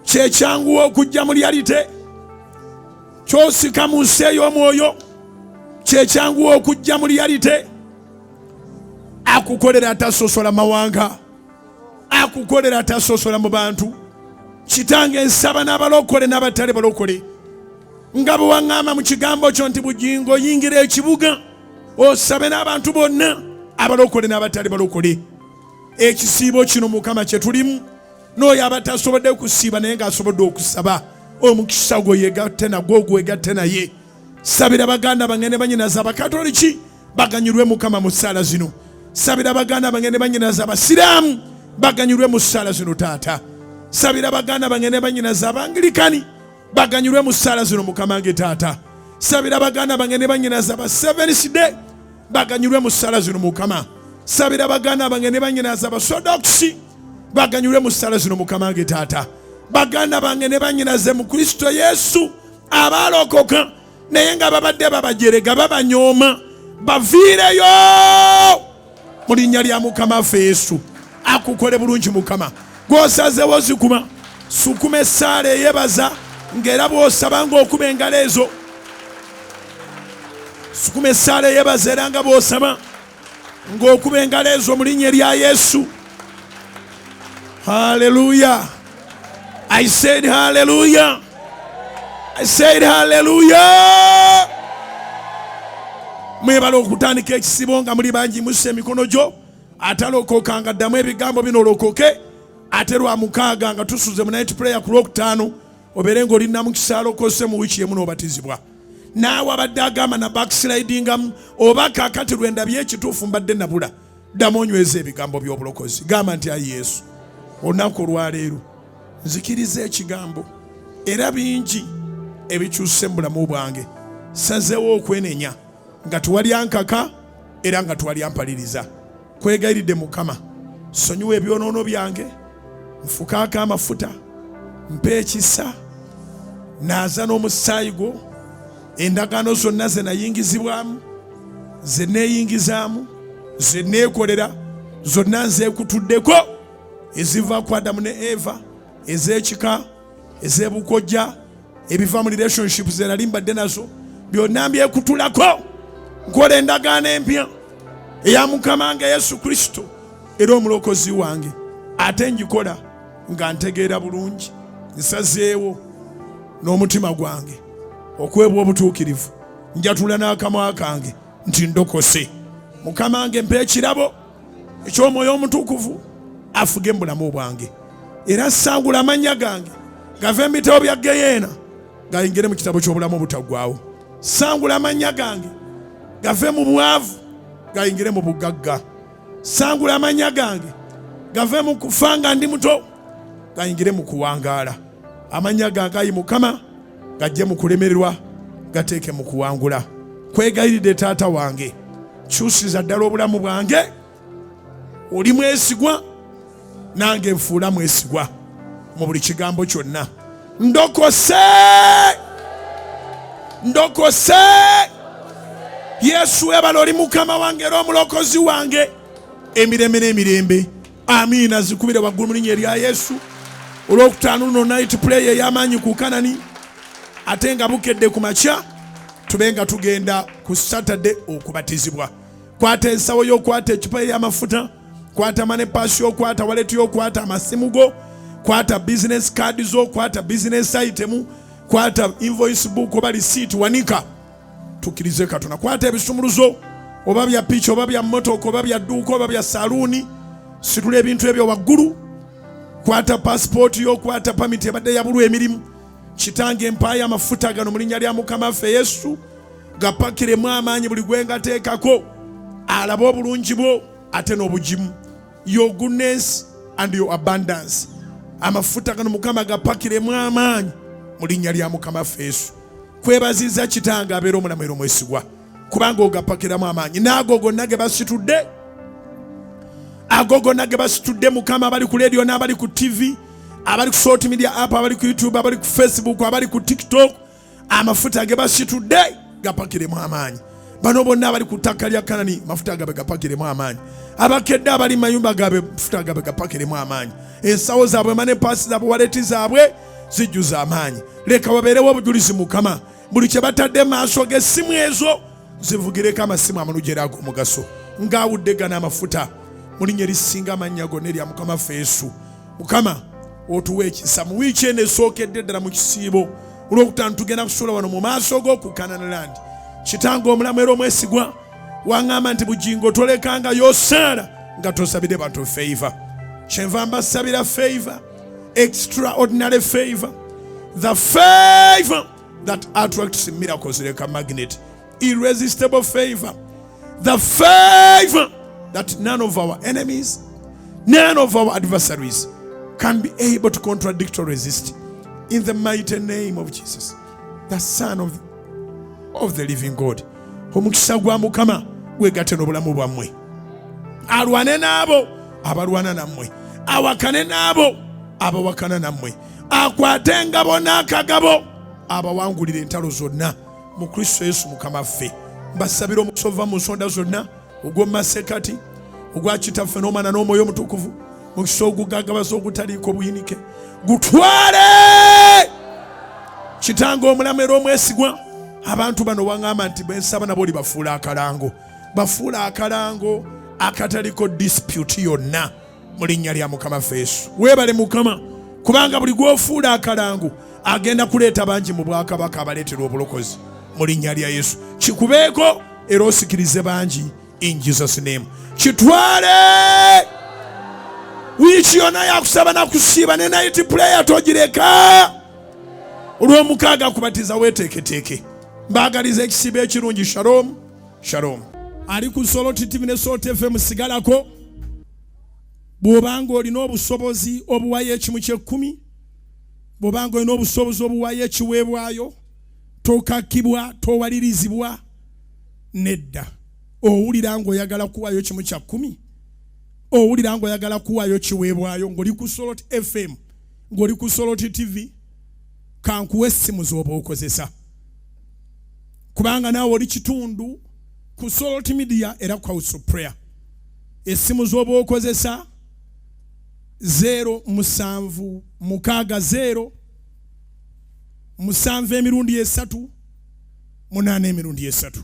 kyekyanguwa okujja mu realite. Kyosika mu nsi ey'omwoyo kyekyanguwa okujja mu realite. Akukolera atasosola mawanga, akukolera atasosola mu bantu. Kitange nsaba n'abalokole n'abatale balokole nga bwe waŋŋamba mu kigambo kyo nti Bujjingo yingira ekibuga osabe n'abantu bonna abalokole n'abatale balokole. Ekisiibo kino Mukama kye tulimu, n'oyo abatasobodde kusiiba naye ng'asobodde okusaba, omukisa gwo yegatte nagwo, gwegatte naye. Sabira baganda bange ne bannyinaze Abakatoliki baganyirwe Mukama mu ssaala zino. Sabira baganda bange ne bannyinaze Abasiraamu baganyirwe mu ssaala zino Taata. Sabira baganda bange ne bannyinaze Abangilikani baganyirwe mu ssaala zino Mukama nge Taata. Sabira baganda bange ne bannyinaze Aba Seventh Day baganyirwe mu ssaala zino Mukama. Sabira baganda bange ne bannyinaze Abasodoksi baganyirwe mu ssaala zino Mukama nge Taata. Baganda bange ne bannyinaze mu Kristo Yesu abaalokoka naye nga babadde babajerega babanyooma baviireyo mu linnya lya Mukama waffe Yesu. Akukole bulungi Mukama, gw'osazeewo zikuma, sukuma essaala eyebaza ng'era bw'osaba ng'okuba engalo ezo. Sukuma essaala eyebaza era nga bw'osaba ng'okuba engalo ezo mu linnya lya Yesu. Hallelujah. I said hallelujah. I said hallelujah. Mwebala okutandika ekisibo nga muli bangi musse emikono gyo. Atalokoka nga ddamu ebigambo bino olokoke. Ate lwa mukaaga nga tusuze mu night prayer ku Lwokutaano obeere ng'olina mu kisaalo kose mu wiiki emu n'obatizibwa. Naawe abadde agamba na backslidingamu oba kaakati lwe ndabye ekituufu mbadde nabula, ddamu onyweza ebigambo by'obulokozi. Gamba nti ayi Yesu, olunaku olwaleero nzikiriza ekigambo era bingi ebikyuse mu bulamu bwange. Sazeewo okwenenya nga tewali ankaka era nga tewali ampaliriza. Kwegayiridde Mukama, sonyiwa ebyonoono byange, nfukaako amafuta, mpa ekisa, naaza n'omusaayi gwo. Endagaano zonna ze nayingizibwamu, ze neeyingizaamu, ze neekolera, zonna nzeekutuddeko, eziva ku Adamu ne Eva, ez'ekika, ez'ebukojja, ebiva mu relationship ze nali mbadde nazo, byonna mbyekutulako. Nkola endagaano empya eya Mukama nga Yesu Kristo era omulokozi wange. Ate njikola nga ntegeera bulungi, nsazeewo n'omutima gwange okwebwa obutuukirivu. Njatula n'akamwa kange nti ndokose. Mukama wange mpa ekirabo eky'Omwoyo Omutukuvu afuge mu bulamu bwange, era sangula amannya gange gave mu bitabo bya Geyeena gayingire mu kitabo ky'obulamu obutaggwaawo. Sangula amannya gange gave mu bwavu gayingire mu bugagga. Sangula amannya gange gave mu kufa nga ndi muto gayingire mu kuwangaala. Amannya gange ayi Mukama gajje mu kulemererwa gateeke mu kuwangula. Kwegayiridde Taata wange, kyusiza ddala obulamu bwange. Oli mwesigwa nange nfuula mwesigwa mu buli kigambo kyonna. Ndokose, ndokose. Yesu webala oli Mukama wange era omulokozi wange emirembe n'emirembe. Amiina zikubire waggulu mu linnya erya Yesu. olwokutaano no night prayer ey'amaanyi ku Kanani ate nga bukedde ku makya tubenga tugenda ku Saturday okubatizibwa. Kwata ensawo y'okwata ekipa y'amafuta, kwata money pass y'okwata wallet y'okwata amasimu go, kwata business card zo, kwata business item, kwata invoice book oba receipt wanika tukirize Katonda. Kwata ebisumuluzo oba bya picha oba bya motoka oba bya dduuka oba bya saluuni, situla ebintu ebyo waggulu. Kwata passport y'okwata permit ebadde yabulwa emirimu. Kitange empaya amafuta gano mu linnya lya Mukama waffe Yesu gapakiremu amaanyi buli gwe ngateekako alaba obulungi bwo ate n'obugimu. Your goodness and your abundance. Amafuta gano Mukama gapakiremu amaanyi mu linnya lya Mukama waffe Yesu. Kwebaziza Kitange abeera omulamu era omwesigwa kubanga ogapakiramu amaanyi. N'ago gonna ge basitudde, ago gonna ge basitudde Mukama, abali ku radio n'abali ku TV, abali ku social media app, abali ku YouTube, abali ku Facebook, abali ku TikTok, amafuta ge basitudde gapakiremu amaanyi. Bano bonna abali ku ttaka lya Kanani mafuta gabe gapakiremu amaanyi. Abakedde abali mu mayumba gabe mafuta gabe gapakiremu amaanyi. Ensawo zaabwe, money pass zaabwe, wallet zaabwe zijjuza amaanyi. Leka wabeerewo obujulizi Mukama, buli kye batadde maaso g'essimu ezo zivugireko amasimu amalugera ag'omugaso ng'awudde gana amafuta mu linnya erisinga amannya gonna erya Mukama waffe Yesu. Mukama otuwa ekisa mu wiiki eno esookedde ddala mu kisiibo olwokutaano tugenda kusuula wano mu maaso go ku Kananiland. Kitange omulamu era omwesigwa waŋŋamba nti Bujjingo tolekanga yosaala nga tosabire bantu favor. Kyenva mbasabira favor, extraordinary favor, the favor that attracts miracles like a magnet, irresistible favor, the favor that none of our enemies, none of our adversaries can be able to contradict or resist. In the mighty name of Jesus, the Son of the living God. Omukisa gwa Mukama gwegatte n'obulamu bwammwe. Alwane n'abo abalwana nammwe, awakane n'abo abawakana nammwe, akwate engabo n'akagabo abawangulira entalo zonna mu Kristo Yesu Mukama waffe. Mbasabira omukisa ova mu nsonda zonna, ogw'omu masekati, ogwa Kitaffe n'Omwana n'Omwoyo Omutukuvu, mukisa ogugagabaza ogutaliiko buyinike gutwale. Kitange omulamu era omwesigwa, abantu bano waŋŋamba nti bensaba nabo libafuula akalango, bafuula akalango akataliko dispute yonna mu linnya lya Mukama waffe Yesu. Weebale Mukama kubanga buli gw'ofuula akalango agenda kuleeta bangi mu bwakabaka abaleetera obulokozi mu linnya lya Yesu. Kikubeeko era osikirize bangi in Jesus name. Kitwale wiiki yonna yakusaba nakusiiba ne night prayer togireka. Olw'omukaaga kubatiza weeteeketeeke. Mbaagaliza ekisiibo ekirungi. Shalom shalom. Ali ku Solo TV ne Solo FM sigalako. Bw'obanga olina obusobozi obuwayo ekimu ky'ekkumi, bw'obanga olina obusobozi obuwayo ekiweebwayo, tokakkibwa, towalirizibwa, nedda. Owulira ng'oyagala kuwaayo kimu kya kkumi, owulira ng'oyagala kuwaayo kiweebwayo, ng'oli ku Solo FM, ng'oli ku Solo TV, kankuwa essimu z'oba okozesa. Kubanga naawe oli kitundu ku Solo Media era ku House of Prayer. Essimu z'oba okozesa 0 mukaaga 0 musanvu emirundi 3 8 emirundi 3.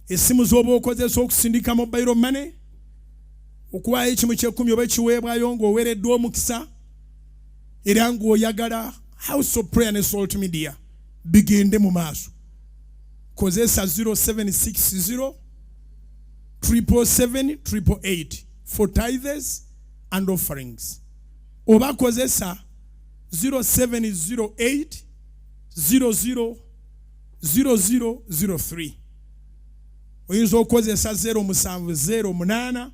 Essimu z'oba okozesa okusindika mobile money, okuwaayo ekimu ky'ekkumi oba ekiweebwayo ng'oweereddwa omukisa era ng'oyagala House of Prayer ne Solo Media bigende mu maaso. Kozesa 0760 777 for tithes and offerings. Oba kozesa 0708 000003. Oyinza okozesa 070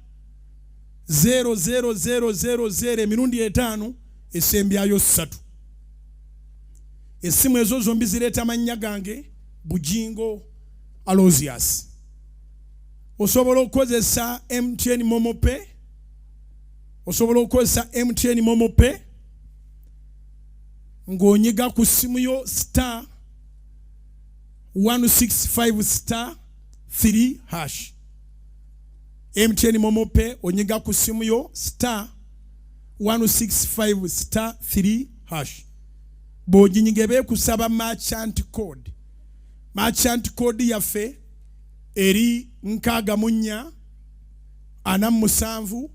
00000 emirundi 5 esembyayo 3. Essimu ezo zombi zireeta amannya gange Bujjingo Aloysious. Osobola okukozesa MTN Momo Pay, osobola okukozesa MTN Momo Pay ng'onyiga ku ssimu yo star 165 star 3 hash. MTN Momo Pay onyiga ku ssimu yo star 165 star 3 hash. Bujjingo bekusaba merchant code. Merchant code yaffe eri 64 47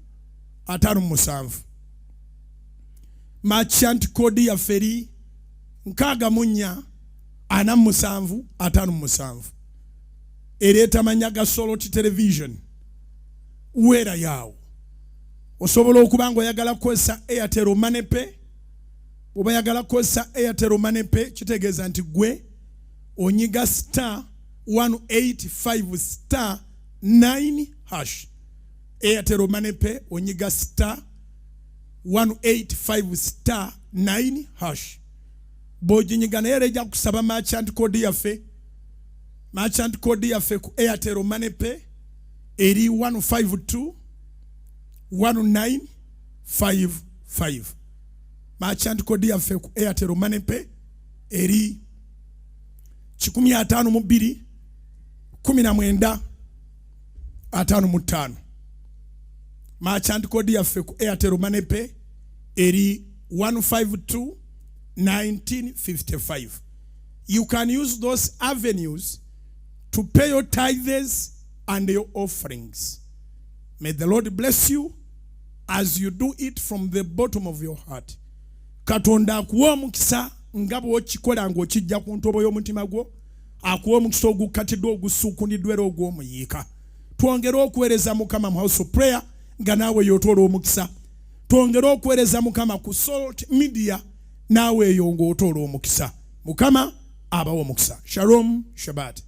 57. Merchant code yaffe eri 64 47 57. Ereta manyaga Soloti television. Wera yawo. Osobola okuba nga oyagala kukozesa Airtel Money Pay. Oba yagala kukozesa Airtel Money Pay kitegeeza nti gwe onyiga star 185 star 9 hash. Airtel Money Pay onyiga star 185 star 9 hash. Bujjingo naye ejja kusaba merchant code yaffe. Merchant code yaffe ku Airtel Money Pay eri 152 1955. Merchant code yaffe ku Airtel Money Pay eri 52 19 55. Merchant code yaffe ku Airtel Money Pay eri 152 1955. You can use those avenues to pay your tithes and your offerings. May the Lord bless you as you do it from the bottom of your heart. Katonda akuwa omukisa nga bw'okikola ng'okijja ku ntobo y'omutima gwo, akuwa omukisa ogukatidde ogusuukundiddwa era ogw'omuyiika. Twongere okuweereza Mukama mu house of prayer nga naawe y'otoola omukisa. Twongere okuweereza Mukama ku Salt Media naawe eyo ng'otoola omukisa. Mukama abawa omukisa. Shalom, Shabbat.